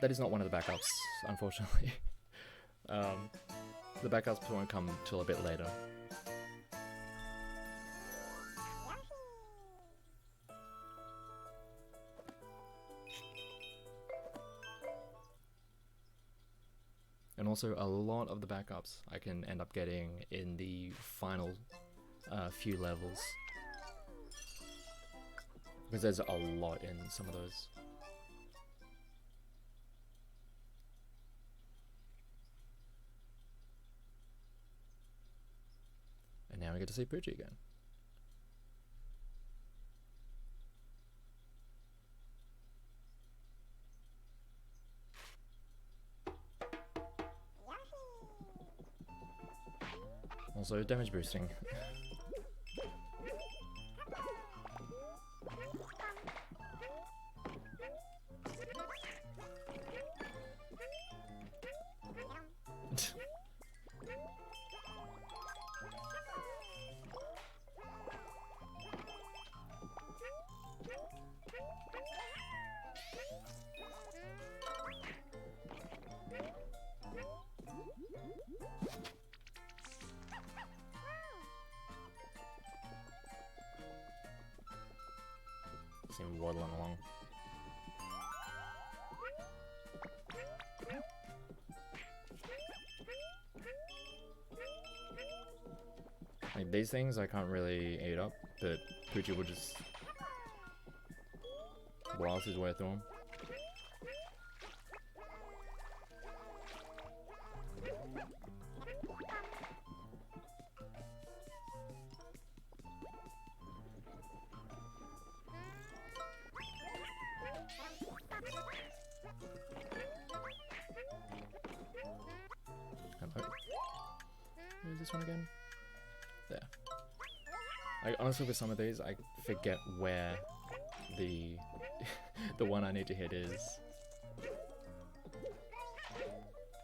That is not one of the backups, unfortunately. The backups won't come till a bit later. And also a lot of the backups I can end up getting in the final few levels. Because there's a lot in some of those. And now we get to see Poochie again. Also damage boosting. See him waddling along. Like these things I can't really eat up, but Poochie will just blast his way through them. Where's this one again? There. Honestly, with some of these, I forget where the the one I need to hit is.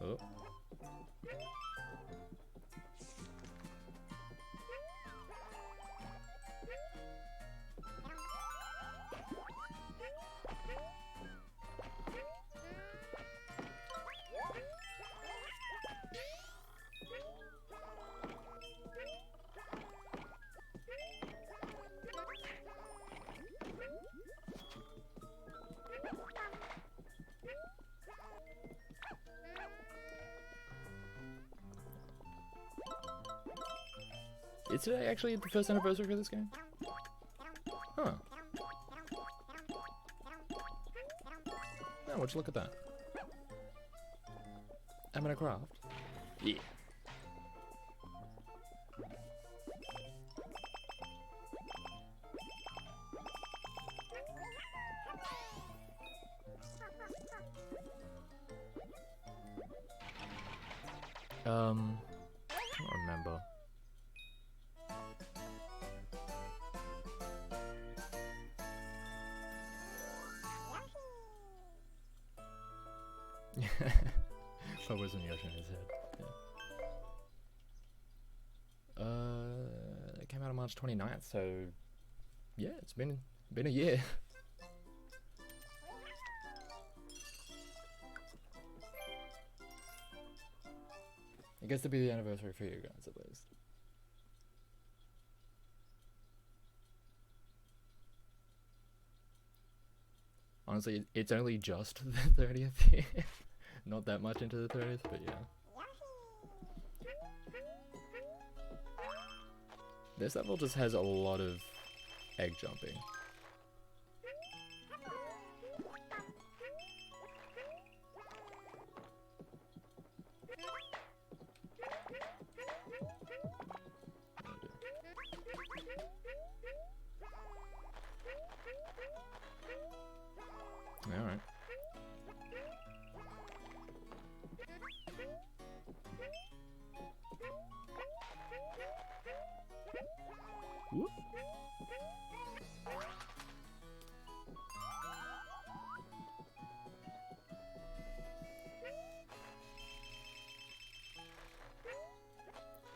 Oh. Is today actually the first anniversary for this game? Huh. Oh, would you look at that? I'm in a craft. Yeah. Can't remember. That wasn't Yoshi in his head. Yeah. It came out on March 29th, so yeah, it's been a year. It gets to be the anniversary for you guys at least. Honestly, it's only just the 30th year. Not that much into the 30th, but yeah. This level just has a lot of egg jumping. Alright. Whoop.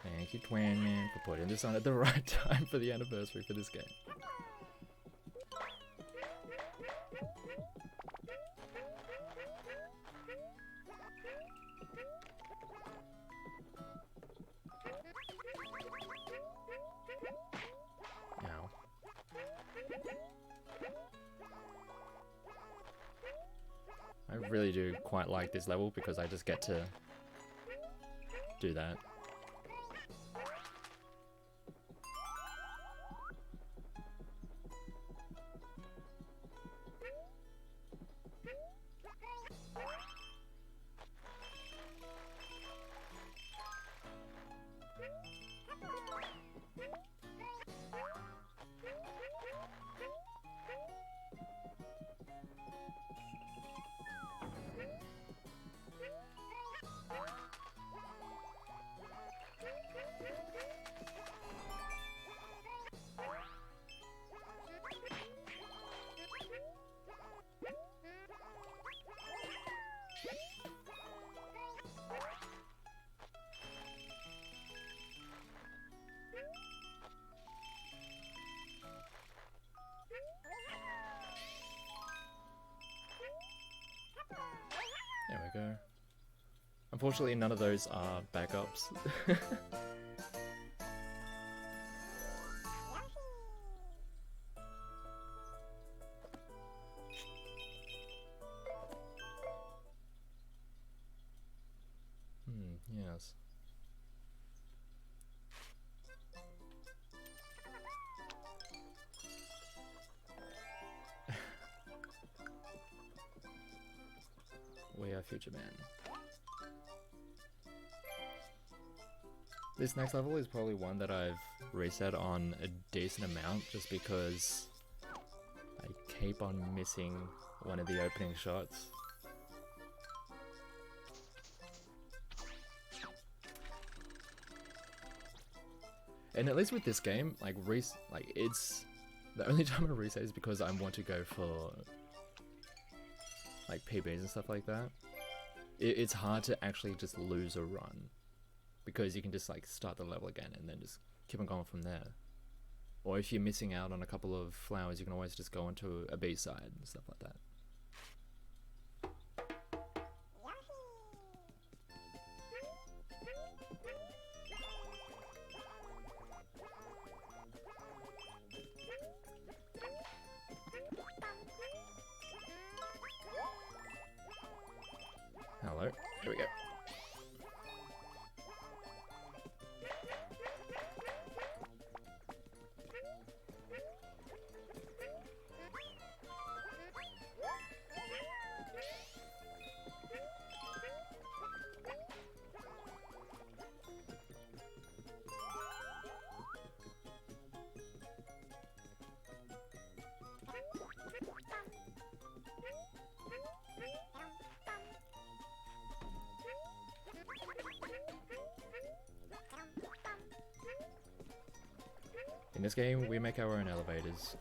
Thank you, Twin Man, for putting this on at the right time for the anniversary for this game. Now. I really do quite like this level because I just get to do that. There we go. Unfortunately, none of those are backups. Yes. We are Future Man. This next level is probably one that I've reset on a decent amount just because I keep on missing one of the opening shots. And at least with this game, like it's the only time I reset is because I want to go for like PBs and stuff like that. It's hard to actually just lose a run because you can just like start the level again and then just keep on going from there. Or if you're missing out on a couple of flowers, you can always just go into a B-side and stuff like that. Hello, here we go. In this game, we make our own elevators.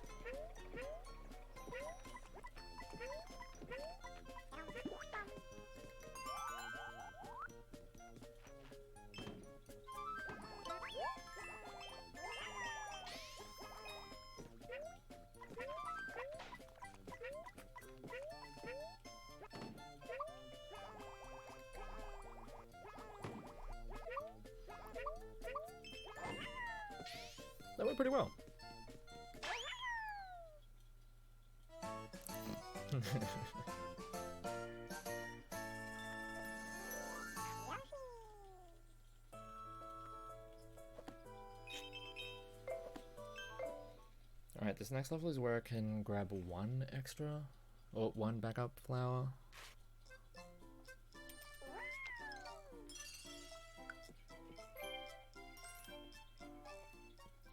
That went pretty well. Alright, this next level is where I can grab one extra, or one backup flower.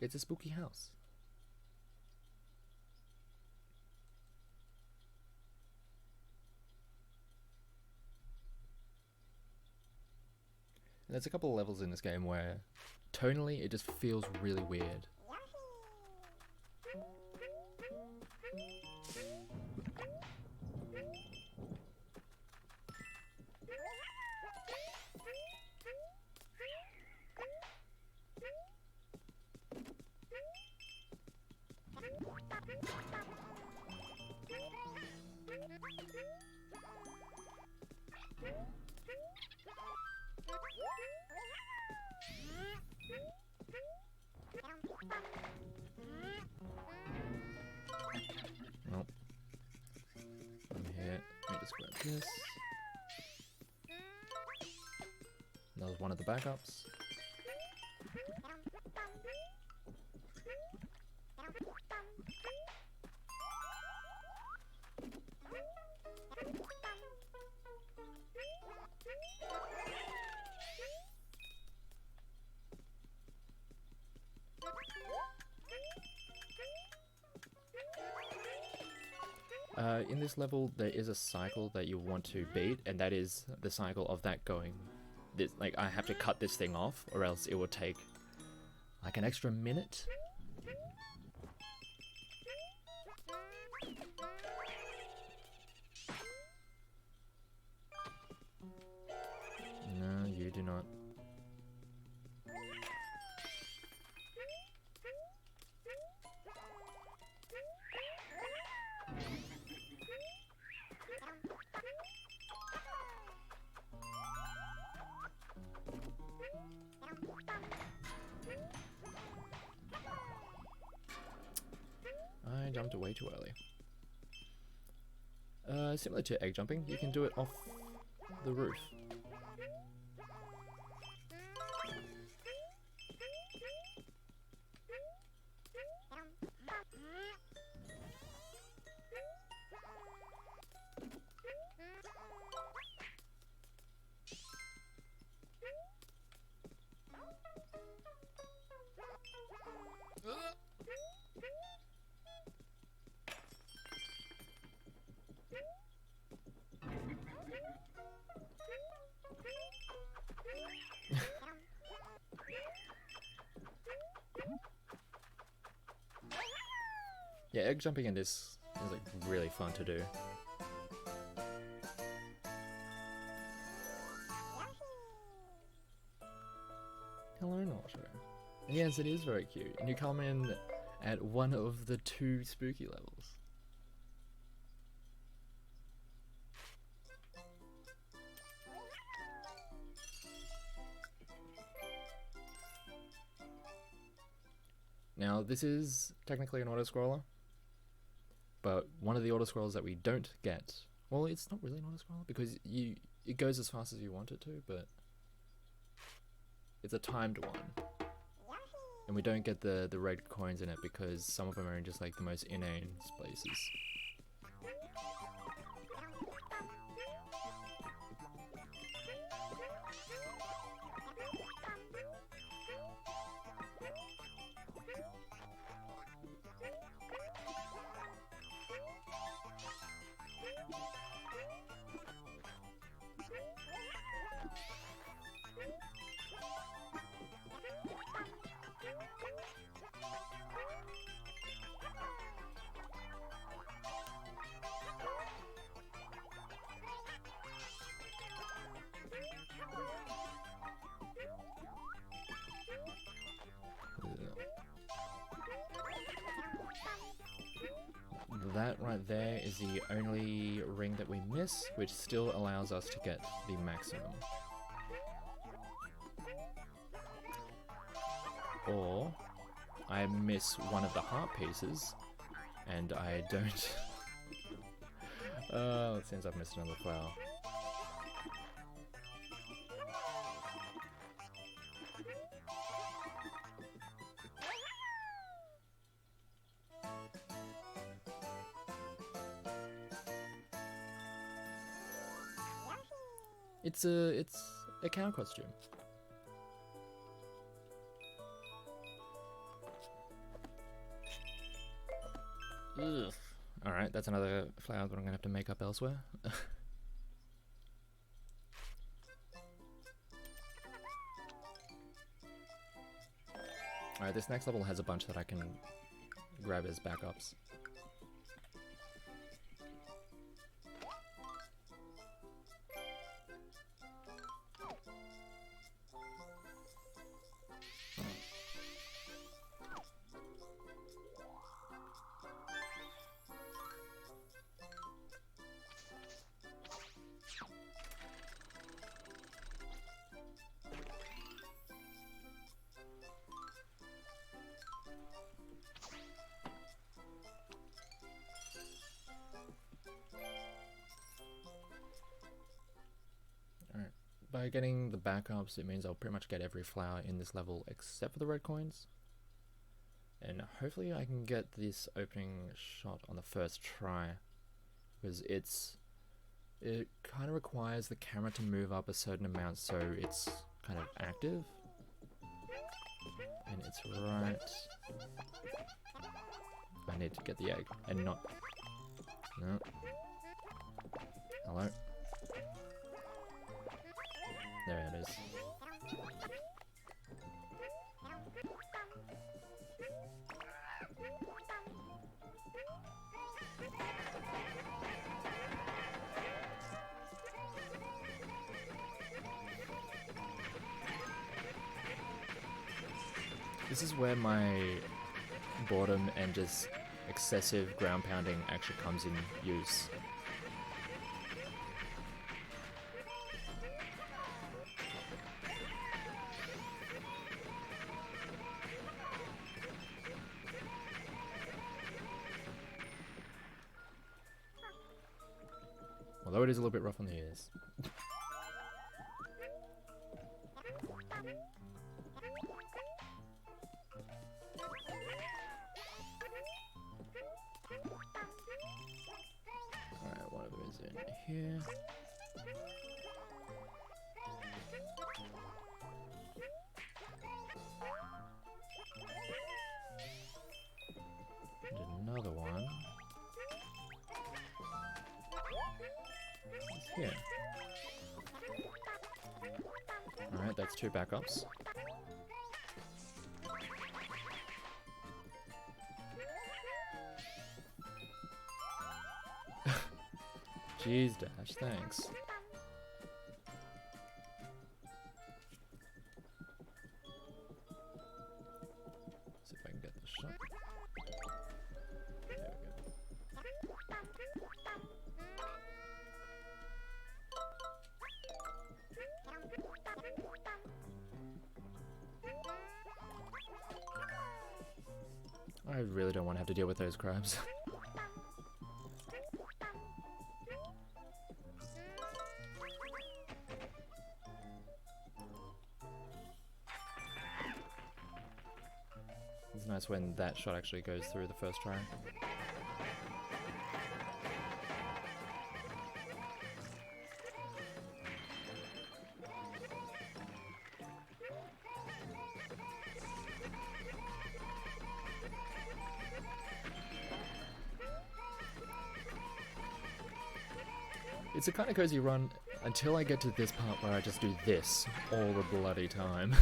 It's a spooky house. And there's a couple of levels in this game where tonally it just feels really weird. Nope. I'm here. Let me just grab this. That was one of the backups. In this level, there is a cycle that you want to beat, and that is the cycle of that going. This, like, I have to cut this thing off, or else it will take like an extra minute. No, you do not. I jumped way too early. Similar to egg jumping, you can do it off the roof. Yeah, egg jumping in this is like really fun to do. Hello, Naruto. And yes, it is very cute. And you come in at one of the 2 spooky levels. Now, this is technically an auto-scroller, but one of the auto-scrollers that we don't get, well, it's not really an auto-scroller because it goes as fast as you want it to, but it's a timed one. And we don't get the red coins in it because some of them are in just like the most inane places. that right there is the only ring that we miss, which still allows us to get the maximum. Or I miss one of the heart pieces, and I don't... Oh, it seems I've missed another flower. It's a cow costume. Ugh. Alright, that's another flower that I'm gonna have to make up elsewhere. Alright, this next level has a bunch that I can grab as backups. By getting the backups, it means I'll pretty much get every flower in this level except for the red coins. And hopefully I can get this opening shot on the first try, because it kind of requires the camera to move up a certain amount so it's kind of active. And it's right... I need to get the egg and not... No. Hello? There it is. This is where my boredom and just excessive ground pounding actually comes in use. Although it is a little bit rough on the ears. Alright, one of them is in here. And another one. Here. Alright, that's two backups. Jeez, Dash, thanks. See if I can get this shot. There we go. I really don't want to have to deal with those crabs. It's nice when that shot actually goes through the first try. It's a kind of cozy run until I get to this part where I just do this all the bloody time.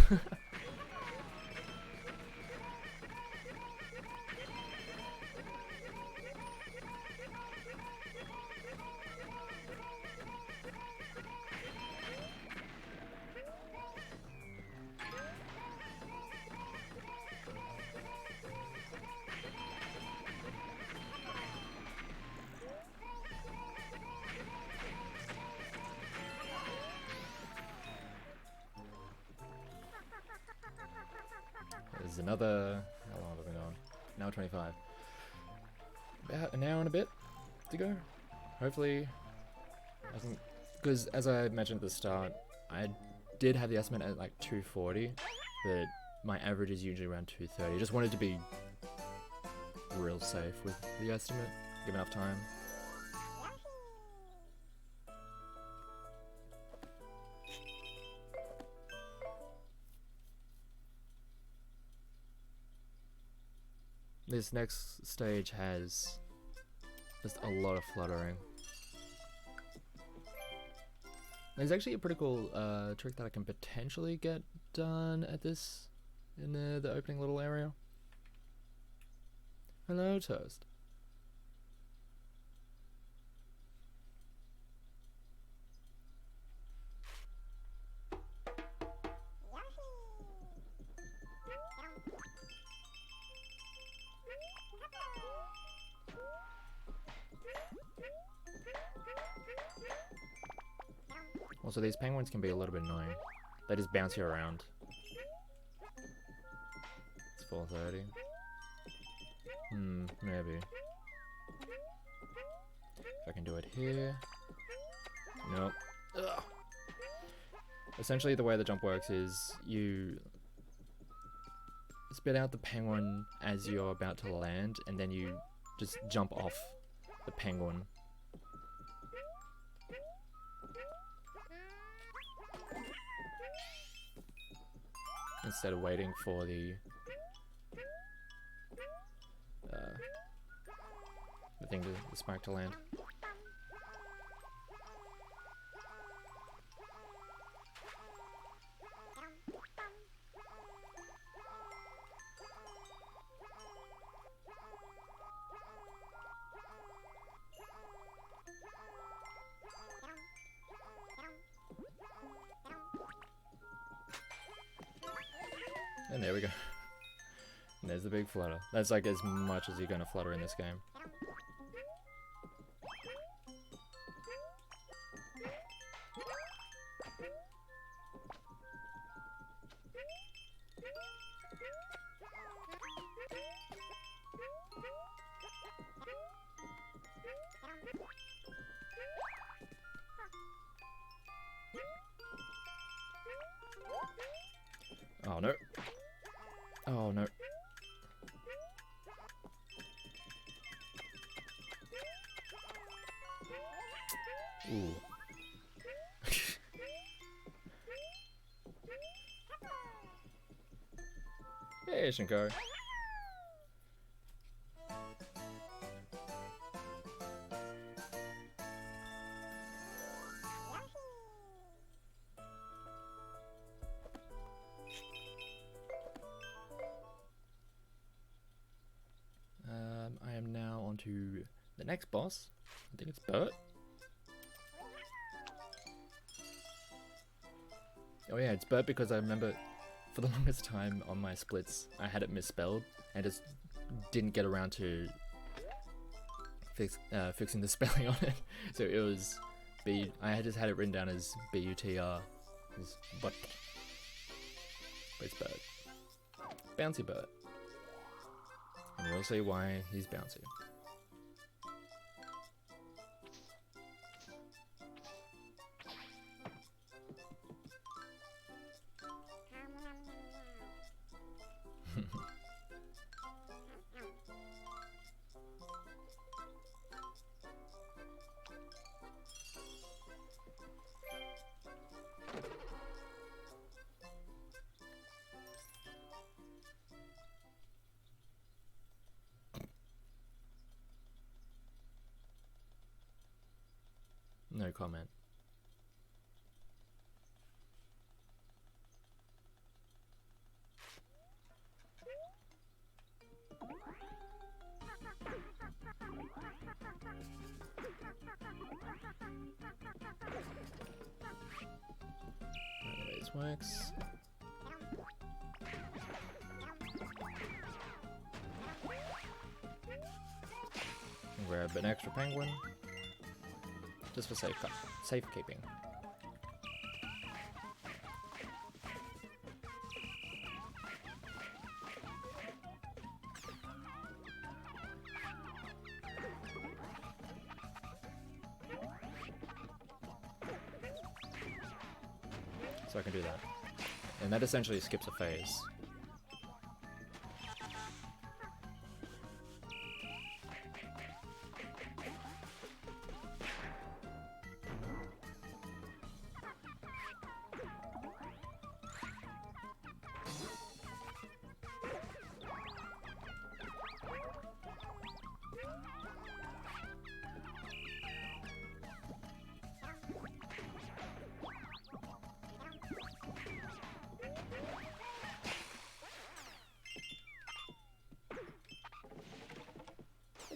This is another... How long have I been going? An hour 25. About an hour and a bit to go. Hopefully... Because as I mentioned at the start, I did have the estimate at like 240, but my average is usually around 230. Just wanted to be real safe with the estimate, give enough time. This next stage has just a lot of fluttering. There's actually a pretty cool trick that I can potentially get done at this, in the opening little area. Hello, Toast. Also, these penguins can be a little bit annoying. They just bounce you around. It's 4:30. Maybe. If I can do it here. Nope. Ugh. Essentially, the way the jump works is you spit out the penguin as you're about to land, and then you just jump off the penguin. Instead of waiting for the the spark to land. And there we go. And there's the big flutter. That's like as much as you're gonna flutter in this game. Oh no. Oh no. Ooh. Hey, Shinko. I am now on to the next boss. I think it's Bert. Oh yeah, it's Bert because I remember for the longest time on my splits I had it misspelled and just didn't get around to fixing the spelling on it. So it was I had just had it written down as B-U-T-R. But it's Bert. Bouncy Bert. And we'll see why he's bouncy. No comment. Anyways, works. Grab an extra penguin. Just for safekeeping. So I can do that. And that essentially skips a phase.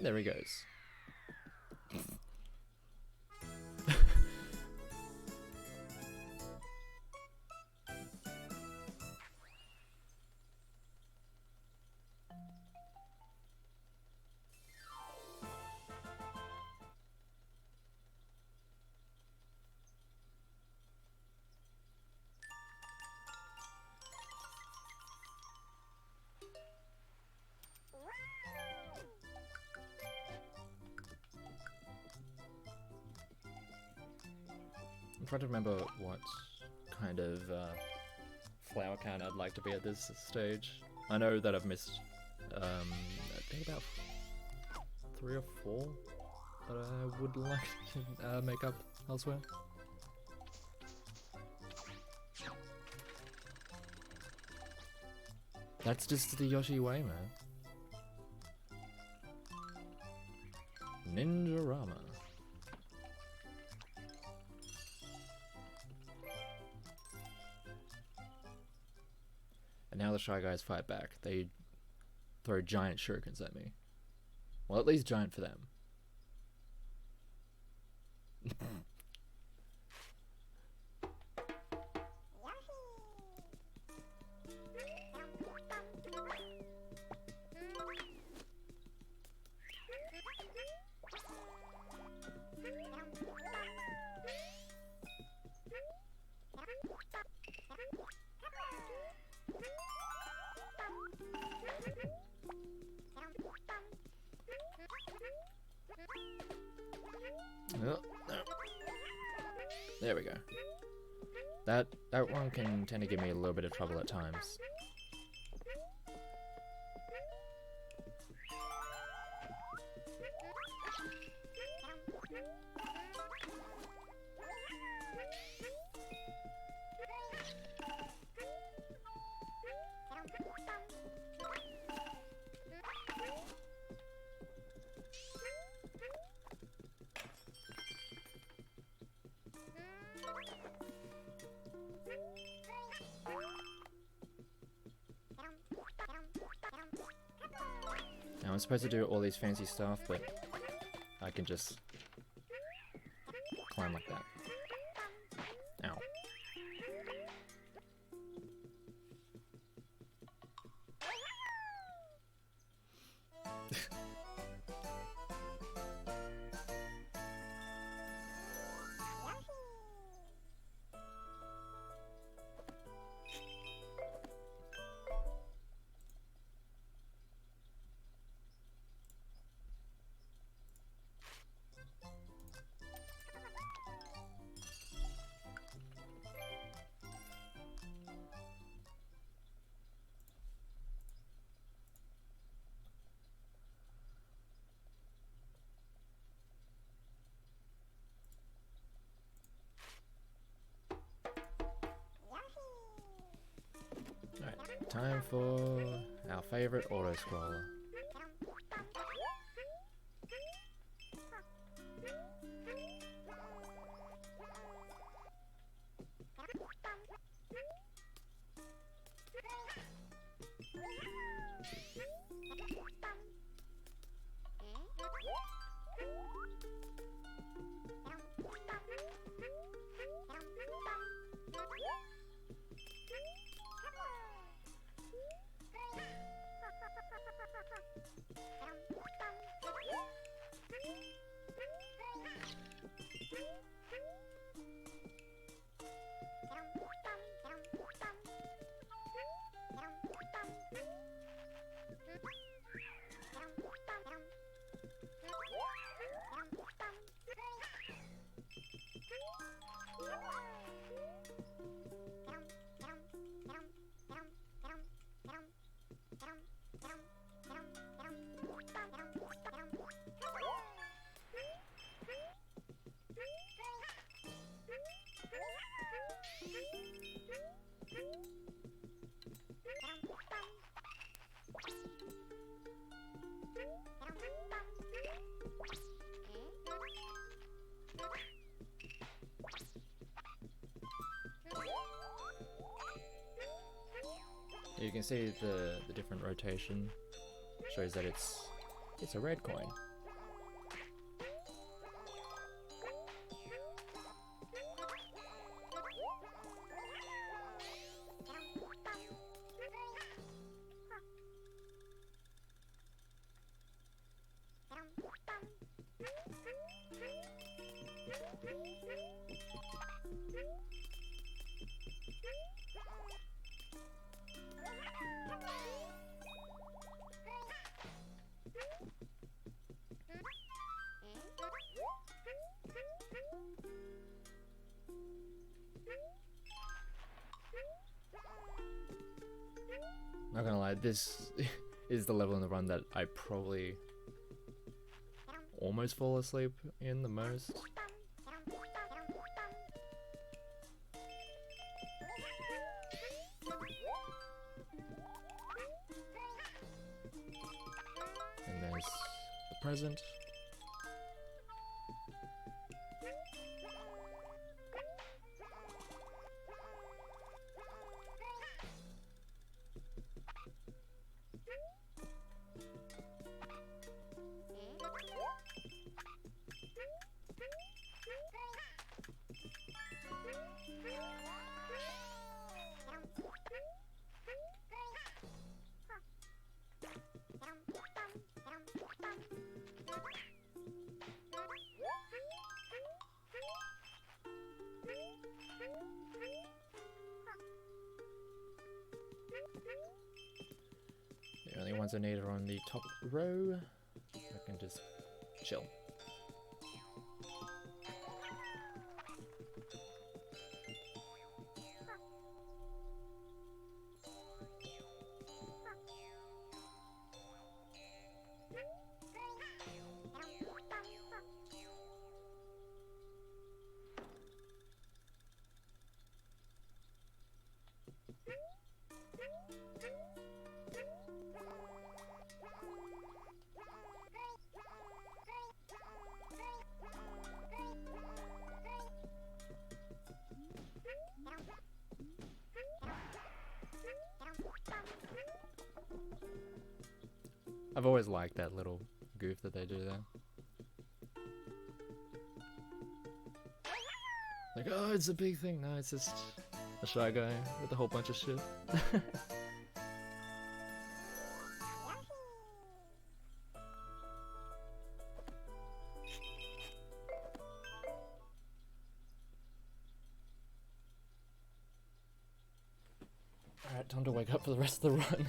There he goes. I'm trying to remember what kind of flower count I'd like to be at this stage. I know that I've missed, I think about 3 or 4 that I would like to make up elsewhere. That's just the Yoshi way, man. Ninja-rama. And now the Shy Guys fight back. They throw giant shurikens at me. Well, at least giant for them. Oh, no. There we go. That one can tend to give me a little bit of trouble at times. Now I'm supposed to do all these fancy stuff, but I can just climb like that. Ow. Alright, time for our favorite auto-scroller. You can see the different rotation shows that it's a red coin. Not gonna lie, this is the level in the run that I probably almost fall asleep in the most. And there's the present. The only ones I need are on the top row. I can just chill. I've always liked that little goof that they do there. Like, oh, it's a big thing. No, it's just a shy guy with a whole bunch of shit. Alright, time to wake up for the rest of the run.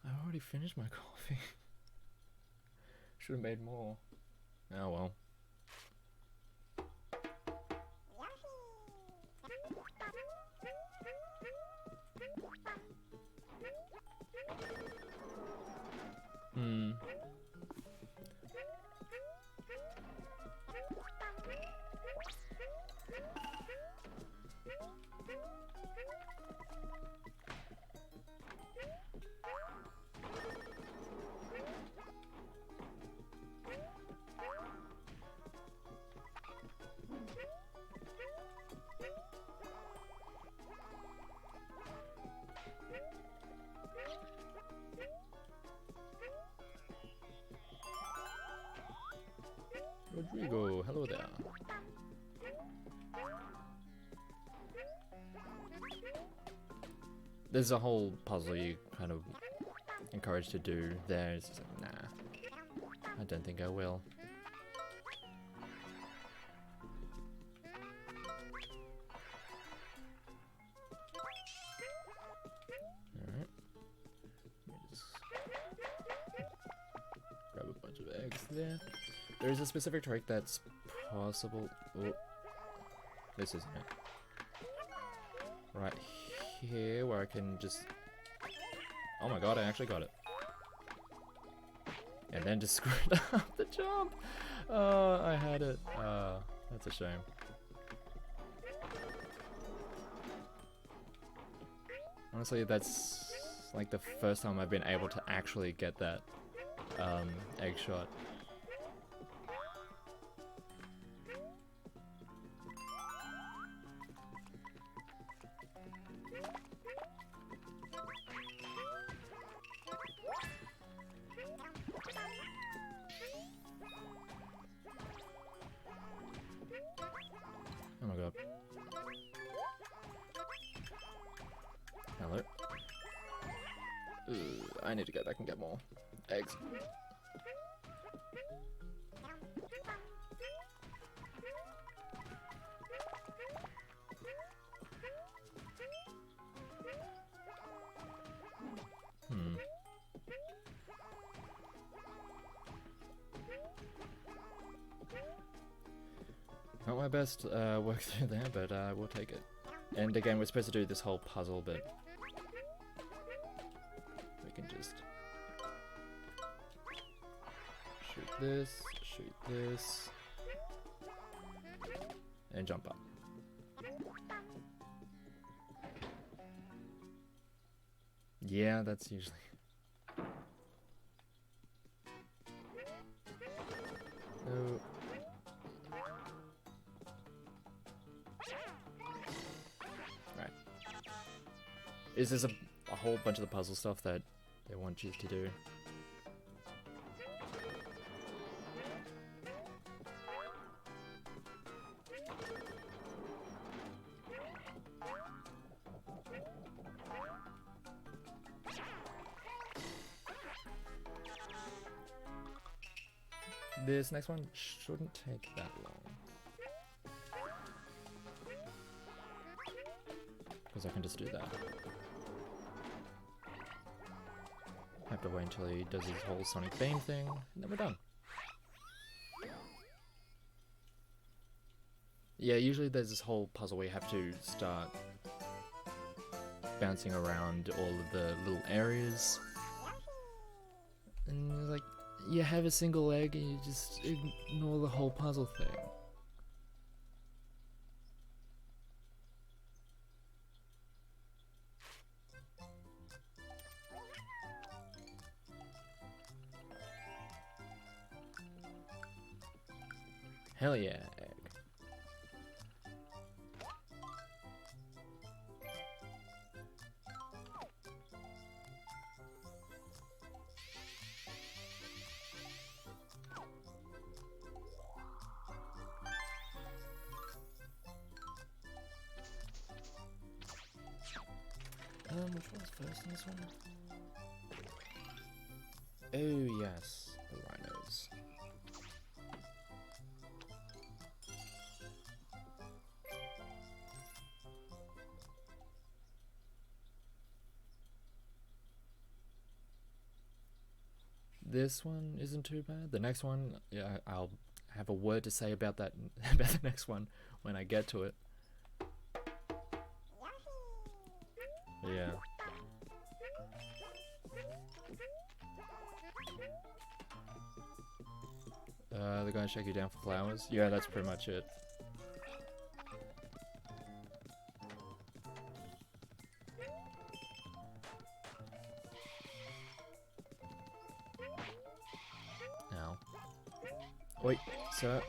I already finished my coffee. Should have made more. Oh well. Rodrigo, hello there. There's a whole puzzle you kind of encouraged to do there. It's just like, nah, I don't think I will. Alright. Let me just grab a bunch of eggs there. There's a specific trick that's possible. Oh, this isn't it. Right here, where I can just. Oh my god, I actually got it. And then just screwed up the jump. Oh, I had it. That's a shame. Honestly, that's It's like the first time I've been able to actually get that egg shot. Oh my god. Hello. I need to go back and get more eggs. Not my best work through there, but we'll take it. And again, we're supposed to do this whole puzzle, but we can just shoot this, and jump up. Yeah, that's usually... No. Right. Is this a whole bunch of the puzzle stuff that they want you to do? This next one shouldn't take that long, because I can just do that. Have to wait until he does his whole Sonic Beam thing, and then we're done. Yeah, usually there's this whole puzzle where you have to start bouncing around all of the little areas, and like, you have a single egg and you just ignore the whole puzzle thing. Hell yeah, egg. Which one's first in this one? Oh yes, the rhinos. This one isn't too bad. The next one, yeah, I'll have a word to say about that about the next one when I get to it. Yeah. They're gonna shake you down for flowers? Yeah, that's pretty much it. Now. Wait, sir.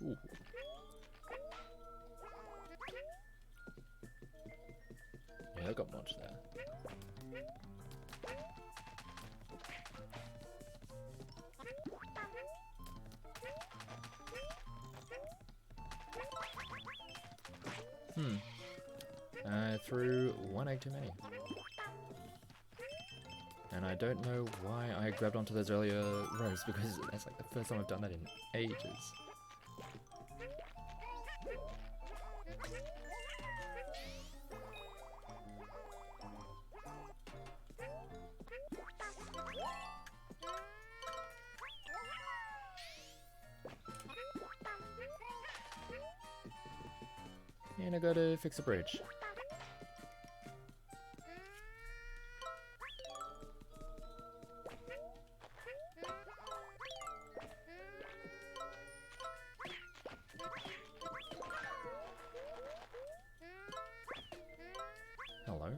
Ooh. Yeah, I got much there. I threw one egg too many. And I don't know why I grabbed onto those earlier rows, because that's like the first time I've done that in ages. And I gotta fix a bridge. Hello?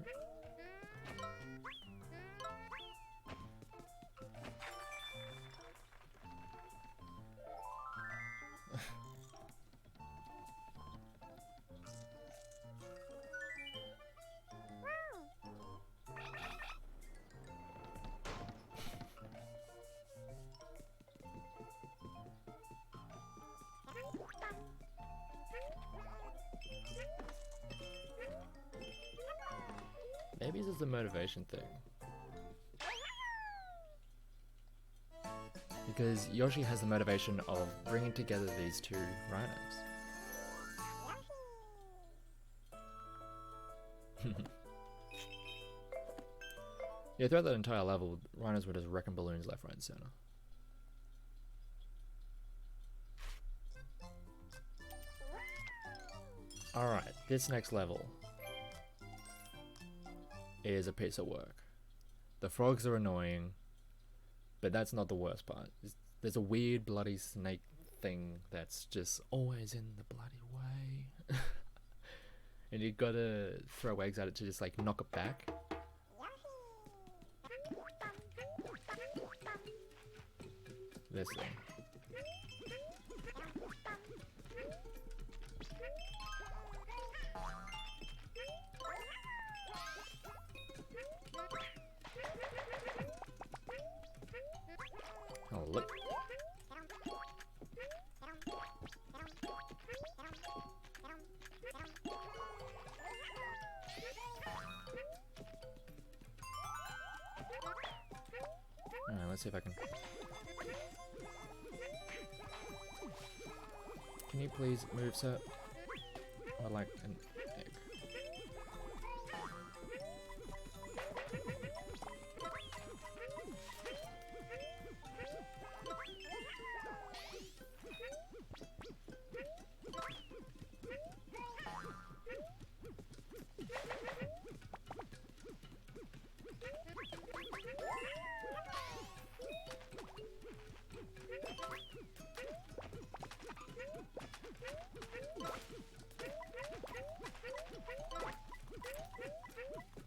Maybe this is a motivation thing. Because Yoshi has the motivation of bringing together these two rhinos. Yeah, throughout that entire level, rhinos were just wrecking balloons left, right, and center. Alright, this next level is a piece of work. The frogs are annoying, but that's not the worst part. There's a weird bloody snake thing that's just always in the bloody way. And you gotta throw eggs at it to just like knock it back. This thing. Oh, look. Alright, let's see if I can... Can you please move, sir? I'd like an egg.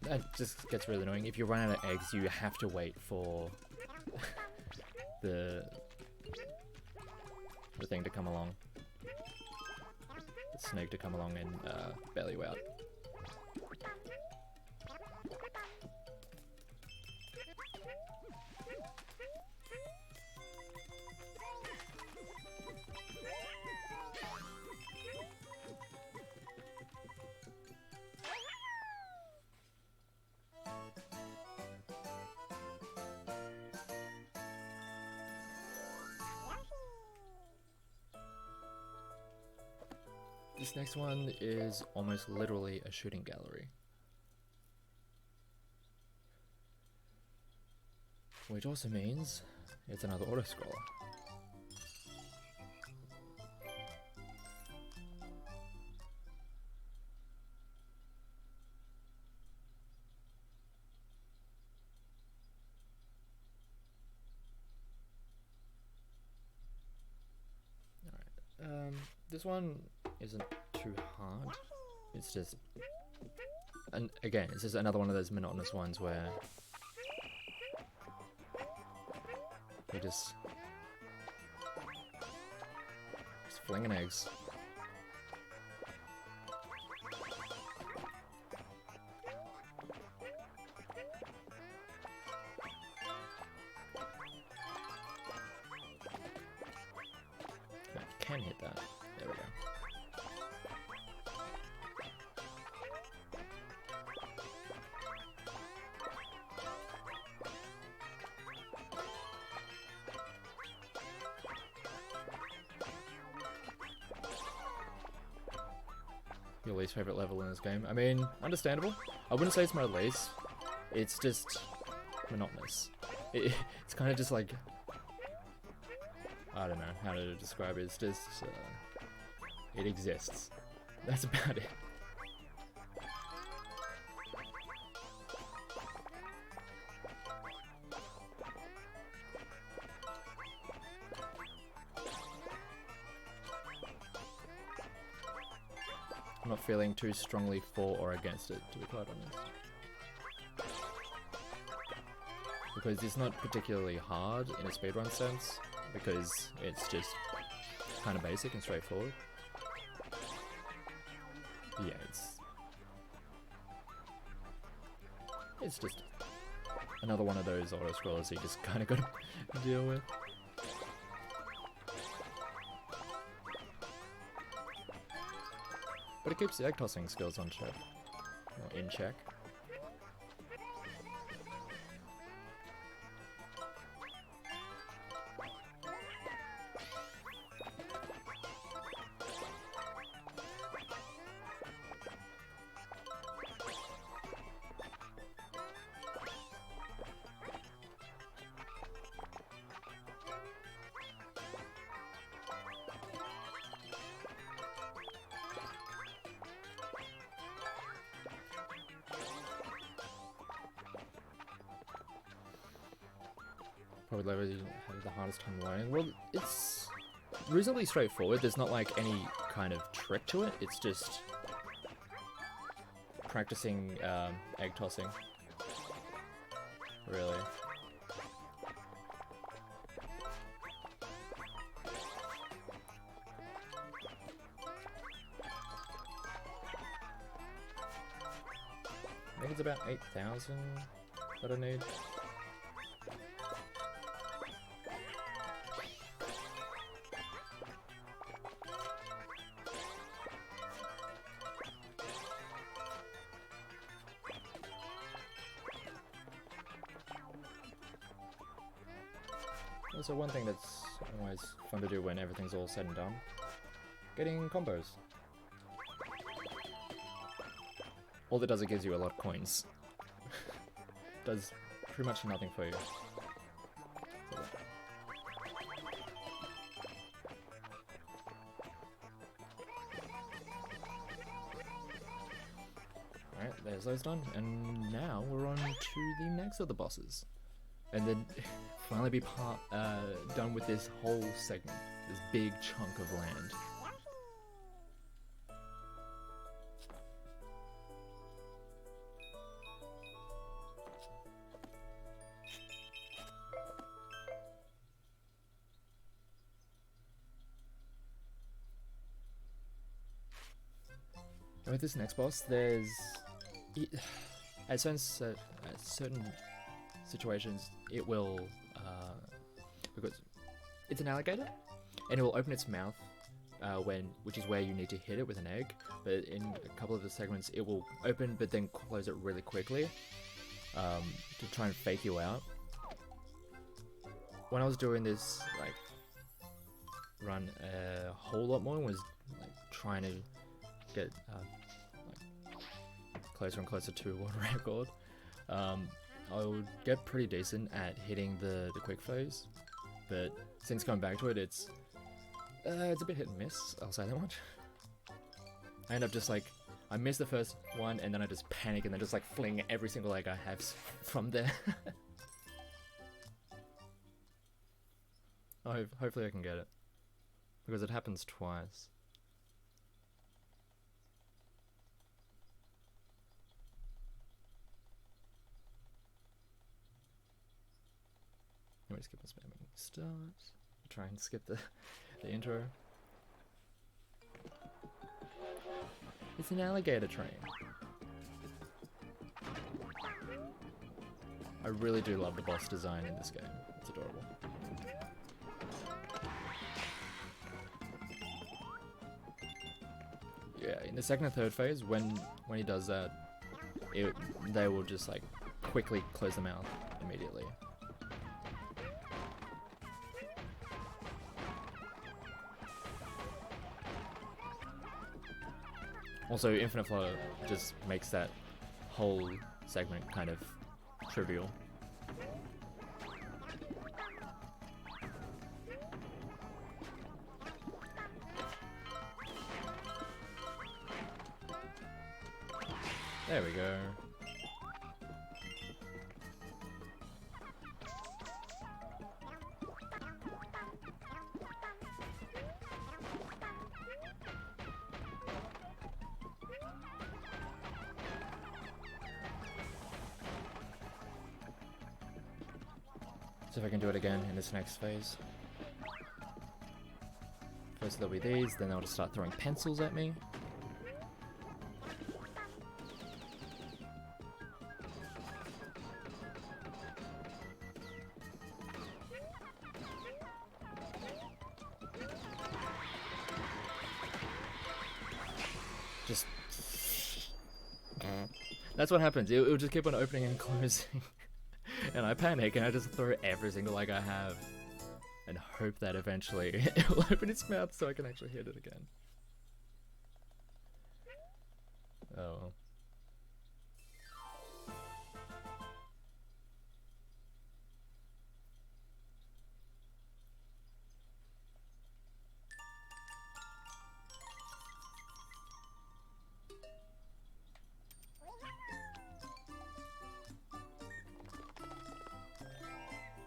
That just gets really annoying. If you run out of eggs, you have to wait for the thing to come along. The snake to come along and bail you out. This next one is almost literally a shooting gallery. Which also means it's another auto-scroller. Alright, this one isn't too hard. It's just, and again, it's just another one of those monotonous ones where you're just flinging eggs. I can hit that. There we go. Your least favorite level in this game? I mean, understandable. I wouldn't say it's my least. It's just monotonous. It's kind of just like, I don't know how to describe it. It's just it exists. That's about it. I'm not feeling too strongly for or against it, to be quite honest. Because it's not particularly hard in a speedrun sense, because it's just kind of basic and straightforward. Yeah, it's just another one of those auto-scrollers you just kind of got to deal with. But it keeps the egg tossing skills on check, or in check. Probably have the hardest time learning. Well, it's reasonably straightforward. There's not like any kind of trick to it. It's just practicing egg tossing. Really. I think it's about 8,000 that I need. Also, one thing that's always fun to do when everything's all said and done, getting combos. All it does, it gives you a lot of coins. Does pretty much nothing for you. Alright, there's those done, and now we're on to the next of the bosses. And then finally be done with this whole segment, this big chunk of land. And with this next boss, there's at certain situations, it will, because it's an alligator, and it will open its mouth which is where you need to hit it with an egg. But in a couple of the segments, it will open but then close it really quickly to try and fake you out. When I was doing this like run a whole lot more, was like trying to get like closer and closer to world record. I would get pretty decent at hitting the quick phase, but since coming back to it, it's a bit hit and miss, I'll say that much. I end up just like, I miss the first one, and then I just panic and then just like fling every single egg I have from there. Hopefully I can get it, because it happens twice. Anyway, skip the spamming start. Try and skip the intro. It's an alligator train. I really do love the boss design in this game. It's adorable. Yeah, in the second and third phase, when he does that, they will just like quickly close the mouth immediately. Also, Infinite Flow just makes that whole segment kind of trivial. There we go. See if I can do it again in this next phase. First there'll be these, then they'll just start throwing pencils at me. Just... That's what happens, it'll just keep on opening and closing. And I panic and I just throw every single egg I have. And hope that eventually it will open its mouth so I can actually hit it again. Oh well.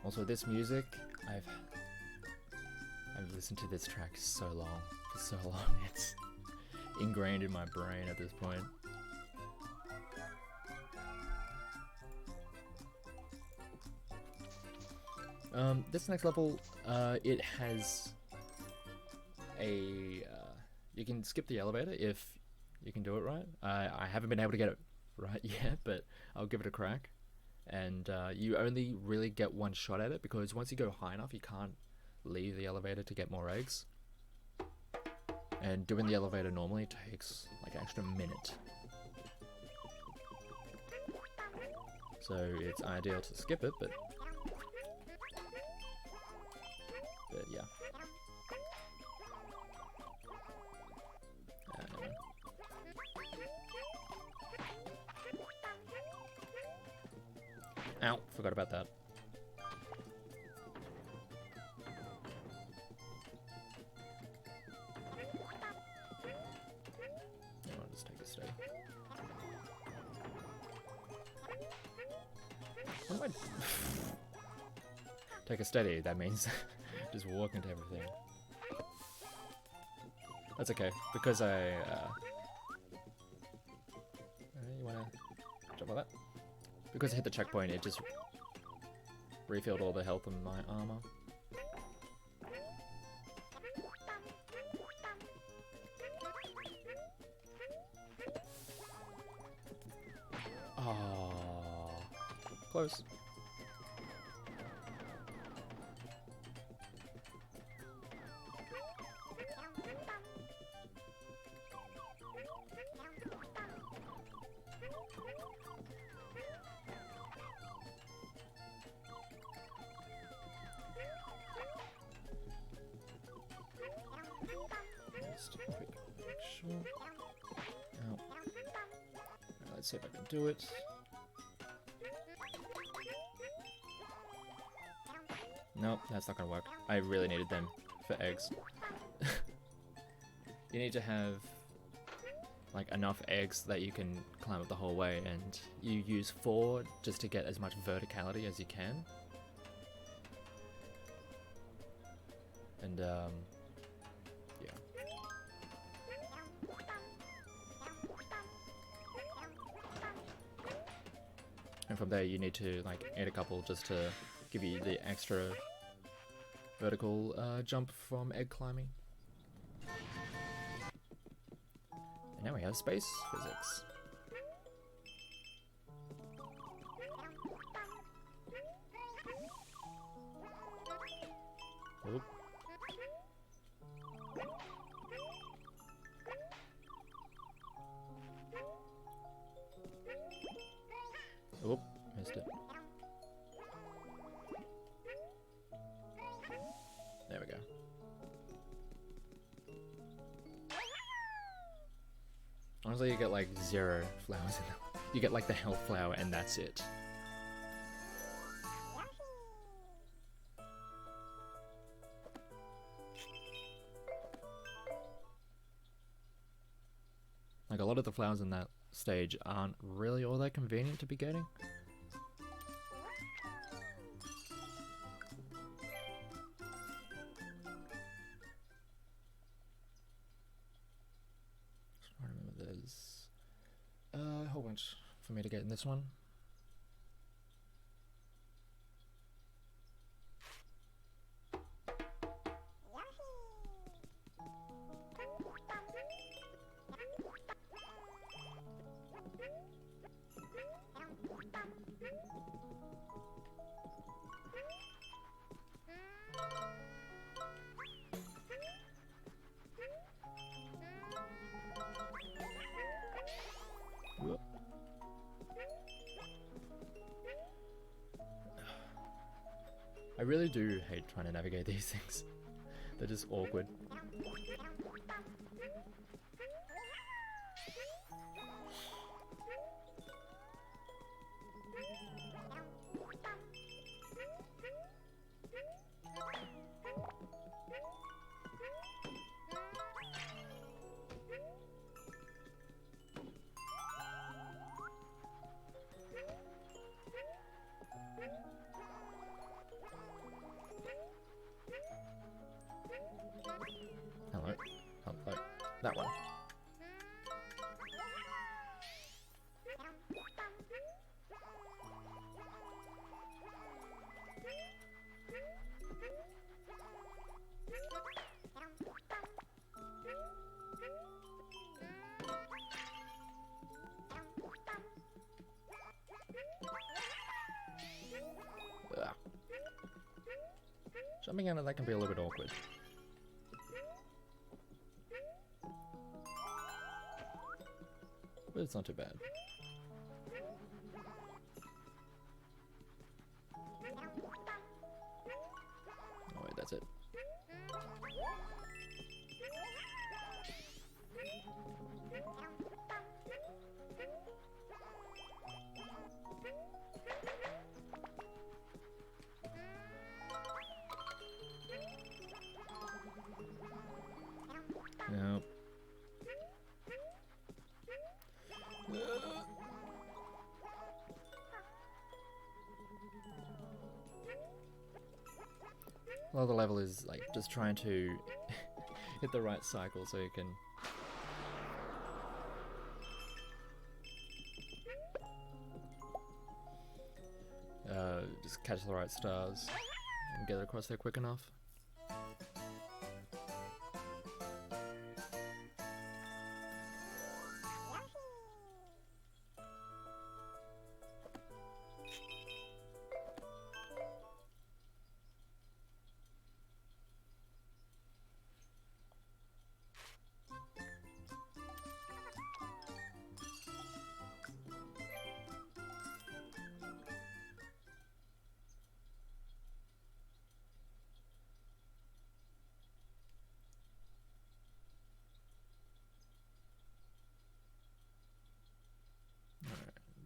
Also, this music, I've listened to this track for so long, it's ingrained in my brain at this point. This next level, it has a, you can skip the elevator if you can do it right. I haven't been able to get it right yet, but I'll give it a crack. And you only really get one shot at it, because once you go high enough, you can't leave the elevator to get more eggs. And doing the elevator normally takes like an extra minute. So it's ideal to skip it, but yeah. Ow, forgot about that. I'll just take a steady. What am I... Take a steady, that means just walk into everything. That's okay, because you wanna jump like that? Because I hit the checkpoint, it just refilled all the health in my armor. Oh, close. Just a quick shot. Ow. Right, let's see if I can do it. Nope, that's not gonna work. I really needed them for eggs. You need to have like enough eggs that you can climb up the whole way, and you use 4 just to get as much verticality as you can. And yeah. And from there you need to like add a couple just to give you the extra vertical jump from egg climbing. And now we have space physics. Oop. Oop, missed it. There we go. Honestly, you get like 0 flowers in them. You get like the health flower and that's it. Like a lot of the flowers in that stage aren't really all that convenient to be getting. I remember there's a whole bunch for me to get in this one. really do hate trying to navigate these things. They're just awkward. Hello. Hello. That one. Ugh. Jumping out of that can be a little bit awkward. But it's not too bad. Oh wait, that's it. Nope. A lot of the level is like just trying to hit the right cycle so you can just catch the right stars and get across there quick enough.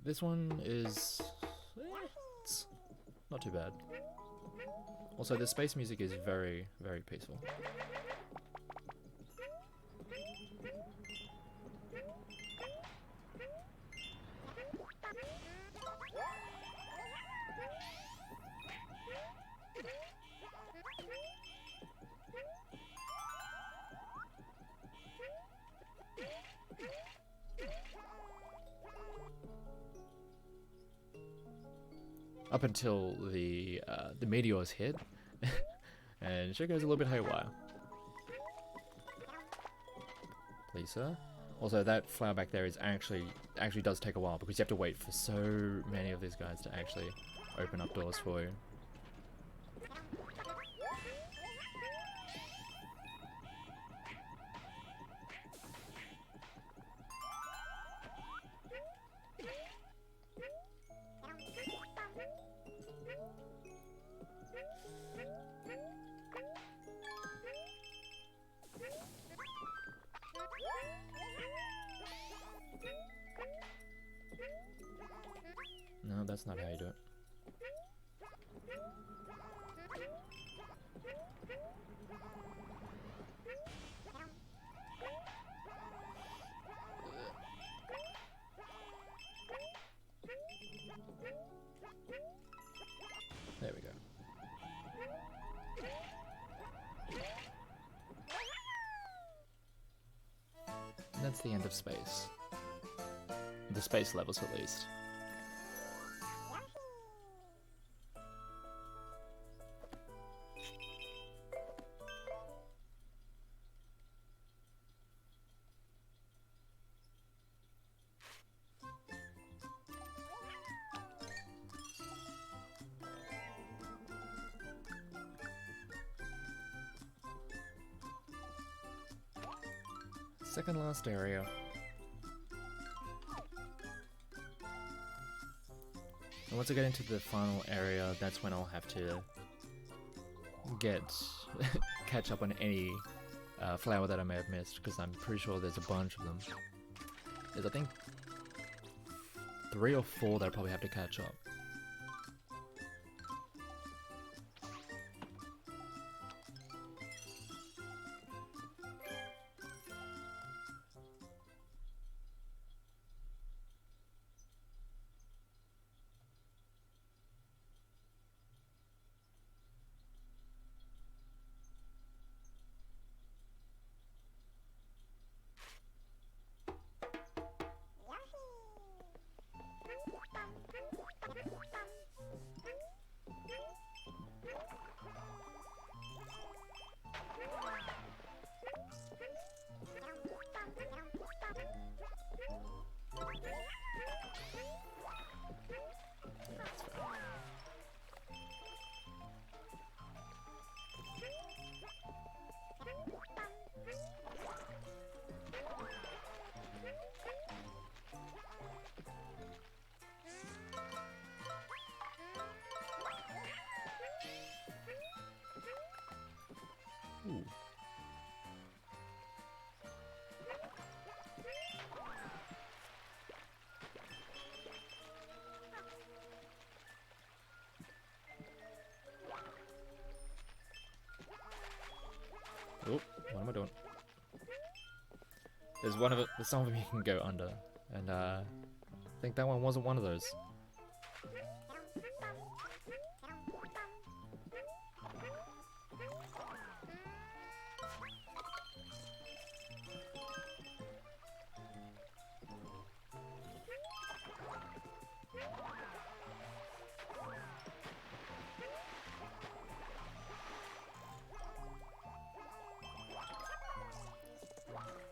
This one is it's not too bad. Also, the space music is very, very peaceful. Up until the meteors hit, and shit goes a little bit haywire. Please, sir. Also, that flower back there is actually does take a while because you have to wait for so many of these guys to actually open up doors for you. No, that's not how you do it. There we go. That's the end of space. The space levels, at least. Second last area. And once I get into the final area, that's when I'll have to get catch up on any flower that I may have missed, because I'm pretty sure there's a bunch of them. There's, I think, 3 or 4 that I probably have to catch up. Ooh. Oh, what am I doing? There's one of it. There's some of them you can go under, and I think that one wasn't one of those.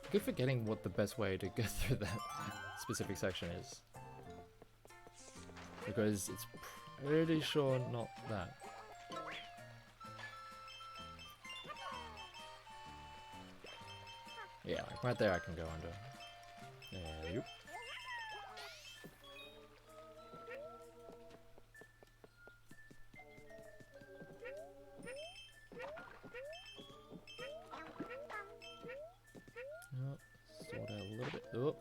I keep forgetting what the best way to go through that specific section is, because it's pretty sure not that. Yeah, like right there I can go under. There you go. Sort out a little bit. Oh.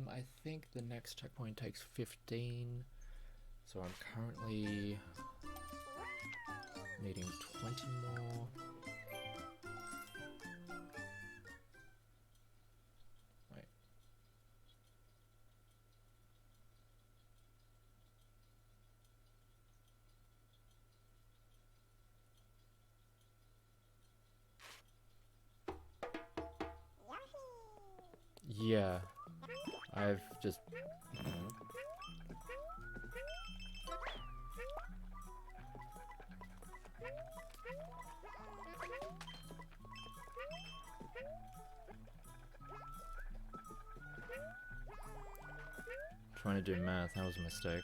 I think the next checkpoint takes 15, so I'm currently needing 20 more. Wait. Yeah. I've just... trying to do math, that was a mistake.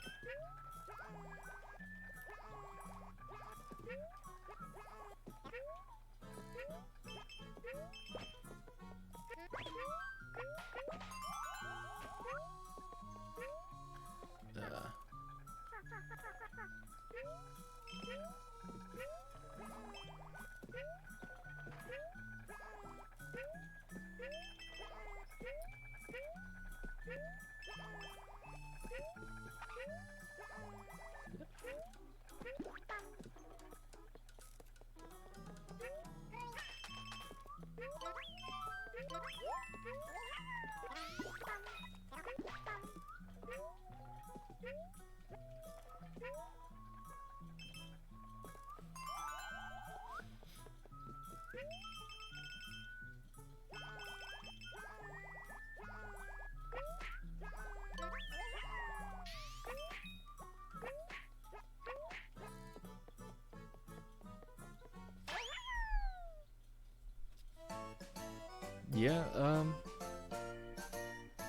Yeah,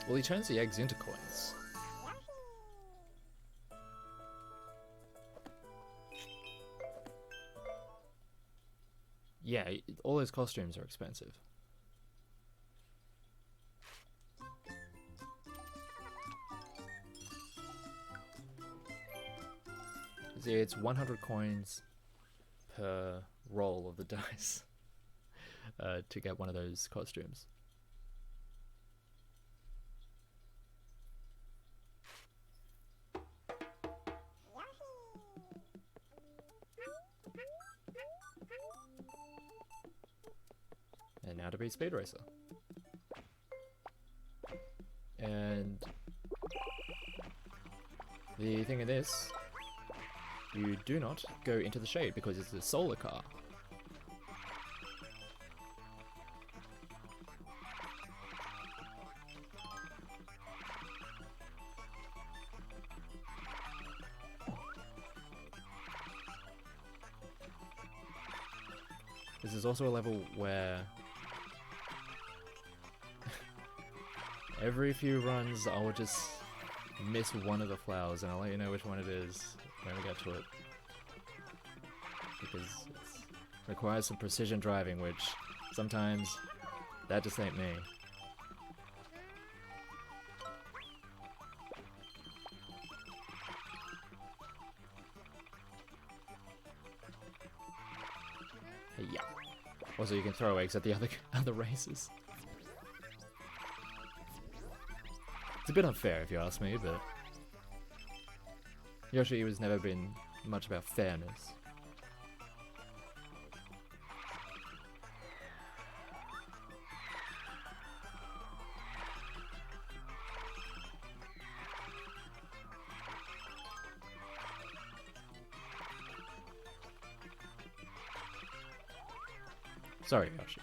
well, he turns the eggs into coins. Yeah, all those costumes are expensive. See, it's 100 coins per roll of the dice to get one of those costumes. And now to be Speed Racer. And the thing in this, you do not go into the shade because it's a solar car. This is also a level where every few runs I will just miss one of the flowers, and I'll let you know which one it is when we get to it. Because it requires some precision driving, which sometimes that just ain't me. Yeah. Also, you can throw eggs at the other races. It's a bit unfair if you ask me, but Yoshi has never been much about fairness. Sorry, Yoshi.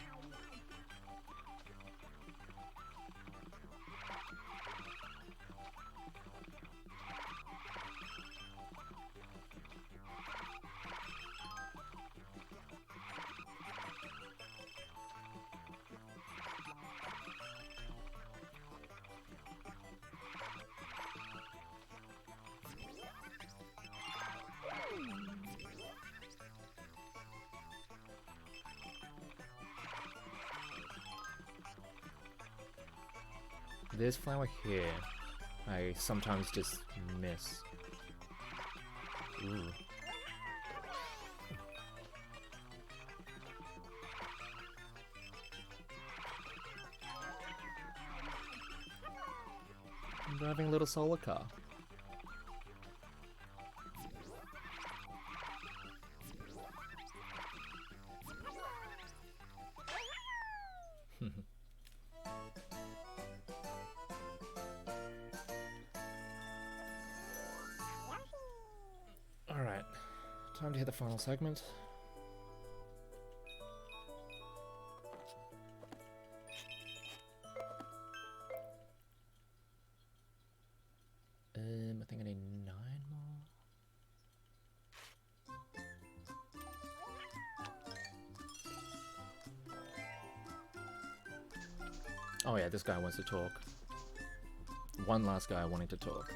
This flower here, I sometimes just miss. Ooh. I'm driving a little solar car. Alright, time to hit the final segment. I think I need 9 more. Oh yeah, this guy wants to talk. One last guy wanting to talk.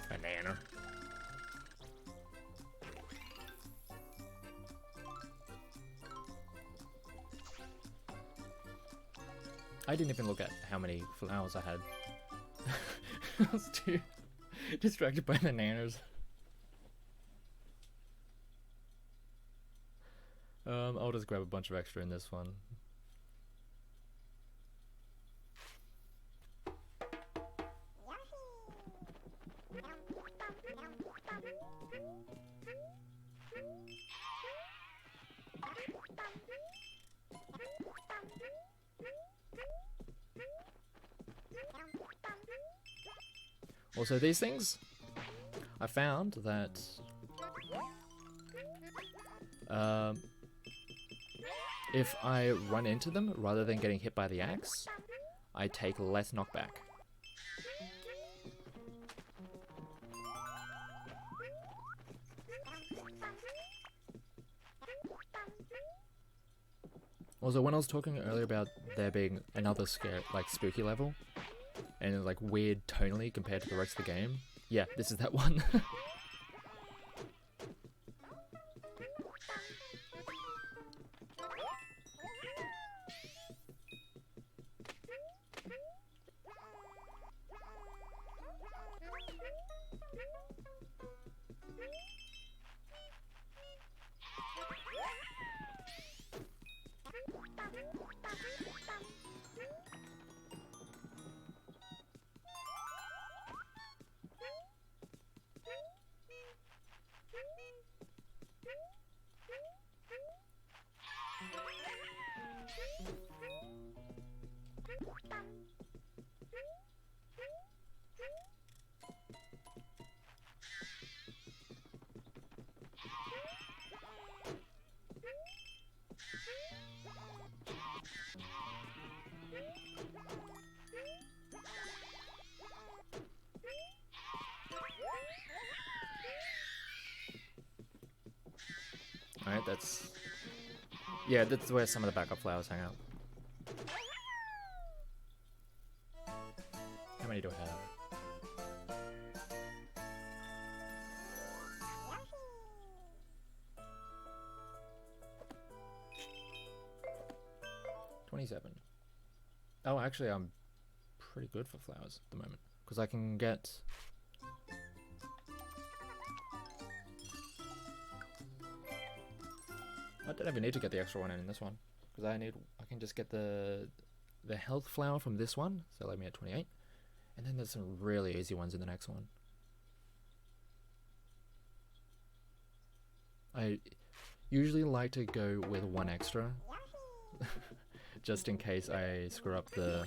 Banana. I didn't even look at how many flowers I had. I was too distracted by the nanos. I'll just grab a bunch of extra in this one. Also, these things, I found that if I run into them rather than getting hit by the axe, I take less knockback. Also, when I was talking earlier about there being another scare, like spooky level, and like weird tonally compared to the rest of the game, yeah, this is that one. Alright, that's... yeah, that's where some of the backup flowers hang out. How many do I have? $27. Oh, actually, I'm pretty good for flowers at the moment. Because I can get... I don't even need to get the extra one in this one. Because I can just get the health flower from this one. So let me at 28. And then there's some really easy ones in the next one. I usually like to go with one extra. Just in case I screw up the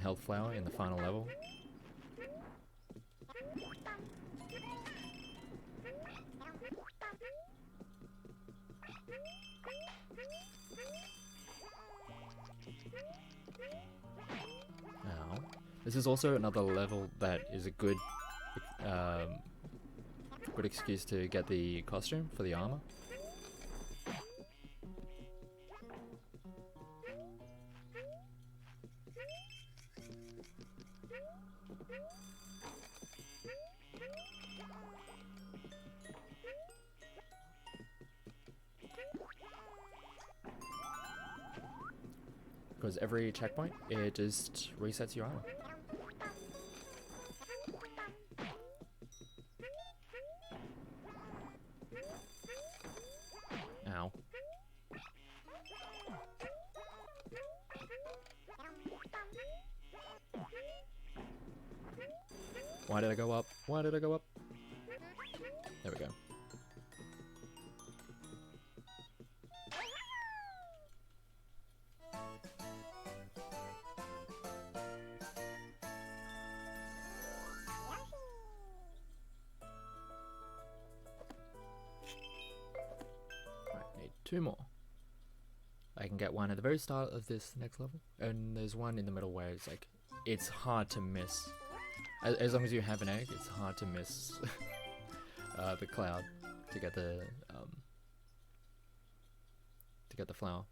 health flower in the final level. Now, this is also another level that is a good good excuse to get the costume for the armor. Because every checkpoint, it just resets your armor. Ow. Why did I go up? Why did I go up? There we go. Two more. I can get one at the very start of this next level, and there's one in the middle where it's like, it's hard to miss. As long as you have an egg, it's hard to miss the cloud to get the flower.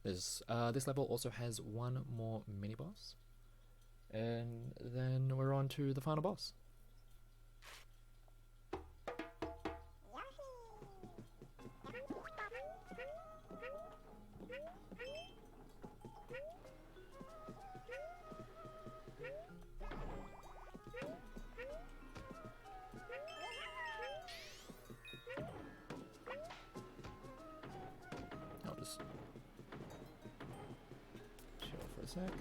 This level also has one more mini boss, and then we're on to the final boss. I'll just chill for a sec.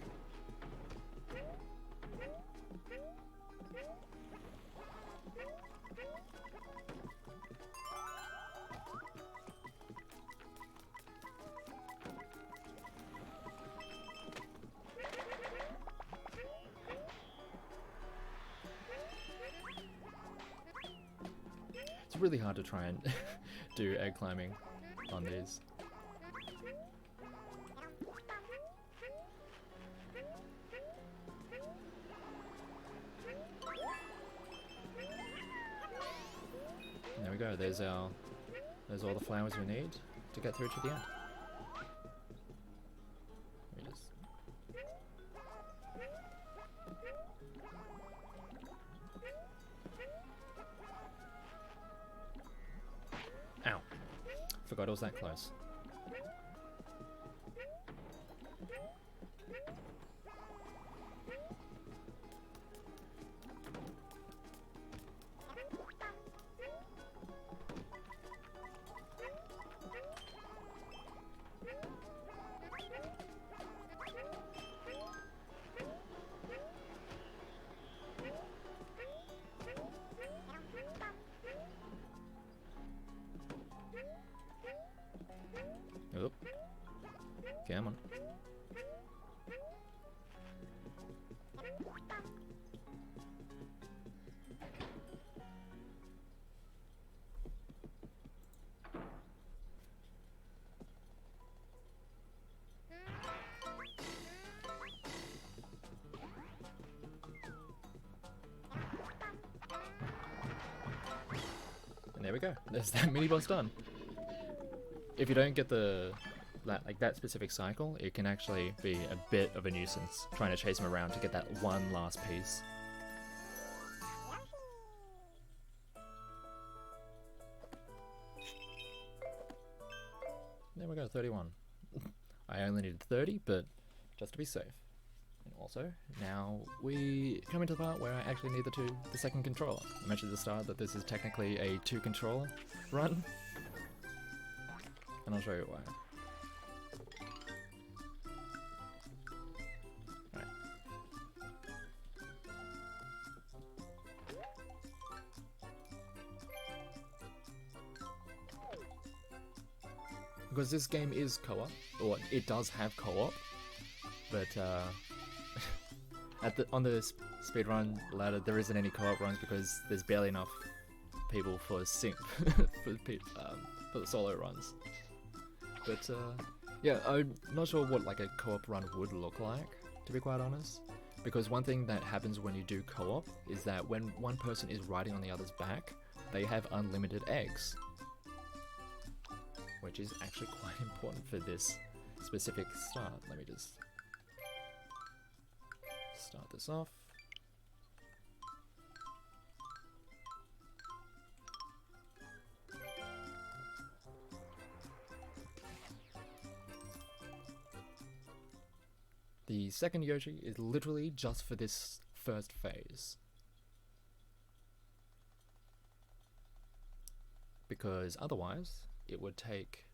really hard to try and do egg climbing on these. There we go, there's all the flowers we need to get through to the end. Let me just... Ow. Forgot it was that close. Oop. Come on. And there we go. There's that mini boss done. If you don't get that specific cycle, it can actually be a bit of a nuisance trying to chase him around to get that one last piece. There we go, 31. I only needed 30, but just to be safe. And also, now we come into the part where I actually need the second controller. I mentioned at the start that this is technically a 2-controller run, and I'll show you why. Right. Because this game is co-op, or it does have co-op, but on the speedrun ladder there isn't any co-op runs because there's barely enough people for for the solo runs. But yeah, I'm not sure what like a co-op run would look like, to be quite honest. Because one thing that happens when you do co-op is that when one person is riding on the other's back, they have unlimited eggs. Which is actually quite important for this specific start. Let me just start this off. The second Yoshi is literally just for this first phase. Because otherwise, it would take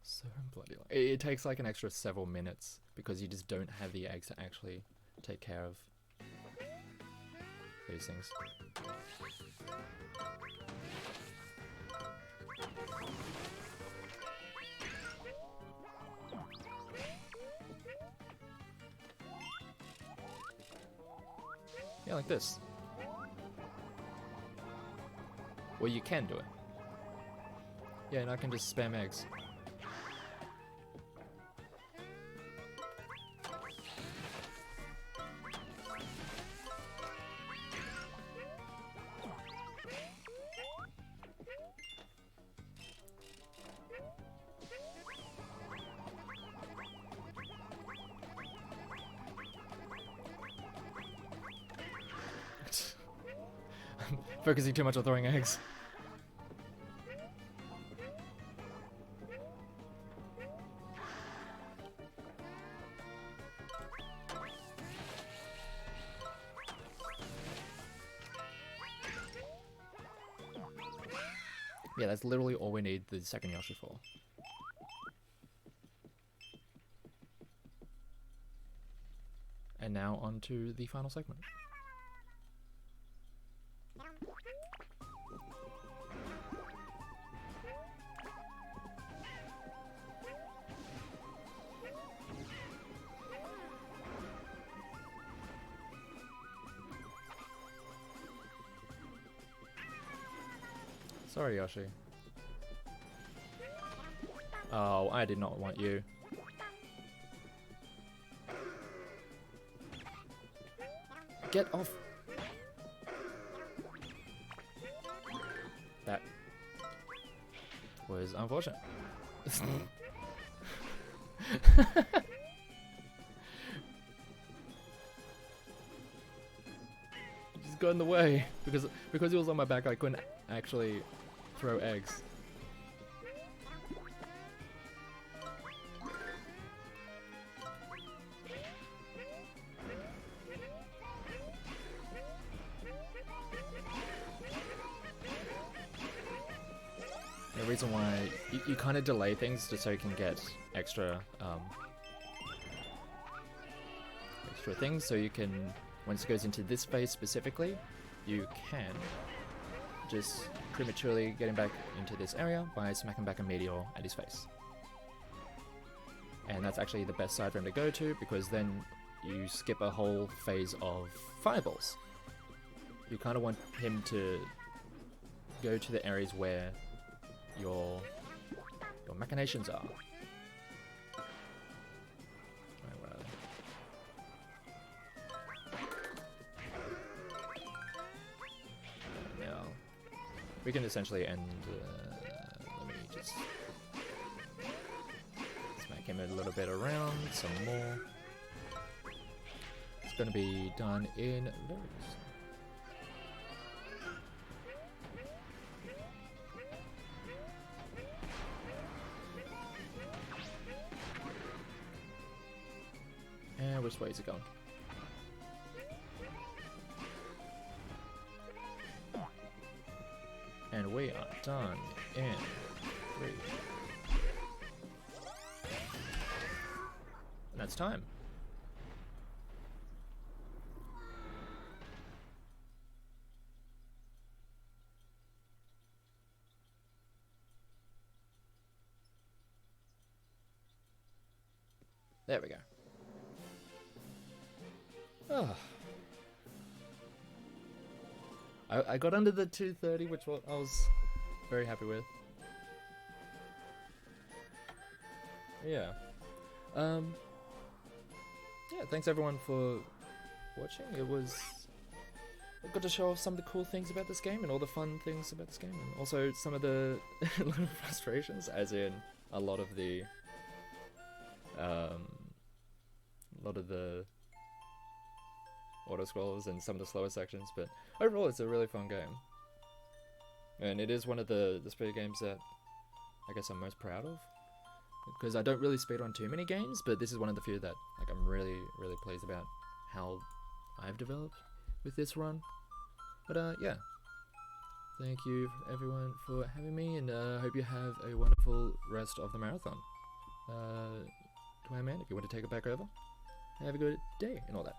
so bloody long. It takes like an extra several minutes because you just don't have the eggs to actually take care of these things. Yeah, like this. Well, you can do it. Yeah, and I can just spam eggs. I'm focusing too much on throwing eggs. Yeah, that's literally all we need the second Yoshi for. And now on to the final segment. Sorry, Yoshi. Oh, I did not want you. Get off! That was unfortunate. Just got in the way because he was on my back. I couldn't actually throw eggs. The reason why you kind of delay things just so you can get extra extra things, so you can, once it goes into this phase specifically, you can just prematurely get him back into this area by smacking back a meteor at his face. And that's actually the best side for him to go to, because then you skip a whole phase of fireballs. You kind of want him to go to the areas where your machinations are. Now we can essentially end. Let me just smack him a little bit around some more. It's going to be done in very soon. And which way is it going? And we are done in 3. And that's time. There we go. Oh. I got under the 230, which I was very happy with. Yeah. Yeah, thanks everyone for watching. I got to show off some of the cool things about this game and all the fun things about this game, and also some of the little frustrations, as in a lot of the auto scrollers and some of the slower sections, but overall it's a really fun game. And it is one of the speed games that I guess I'm most proud of, because I don't really speedrun too many games, but this is one of the few that I'm really pleased about how I've developed with this run. But yeah, thank you everyone for having me, and I hope you have a wonderful rest of the marathon. To my man, if you want to take it back over, have a good day and all that.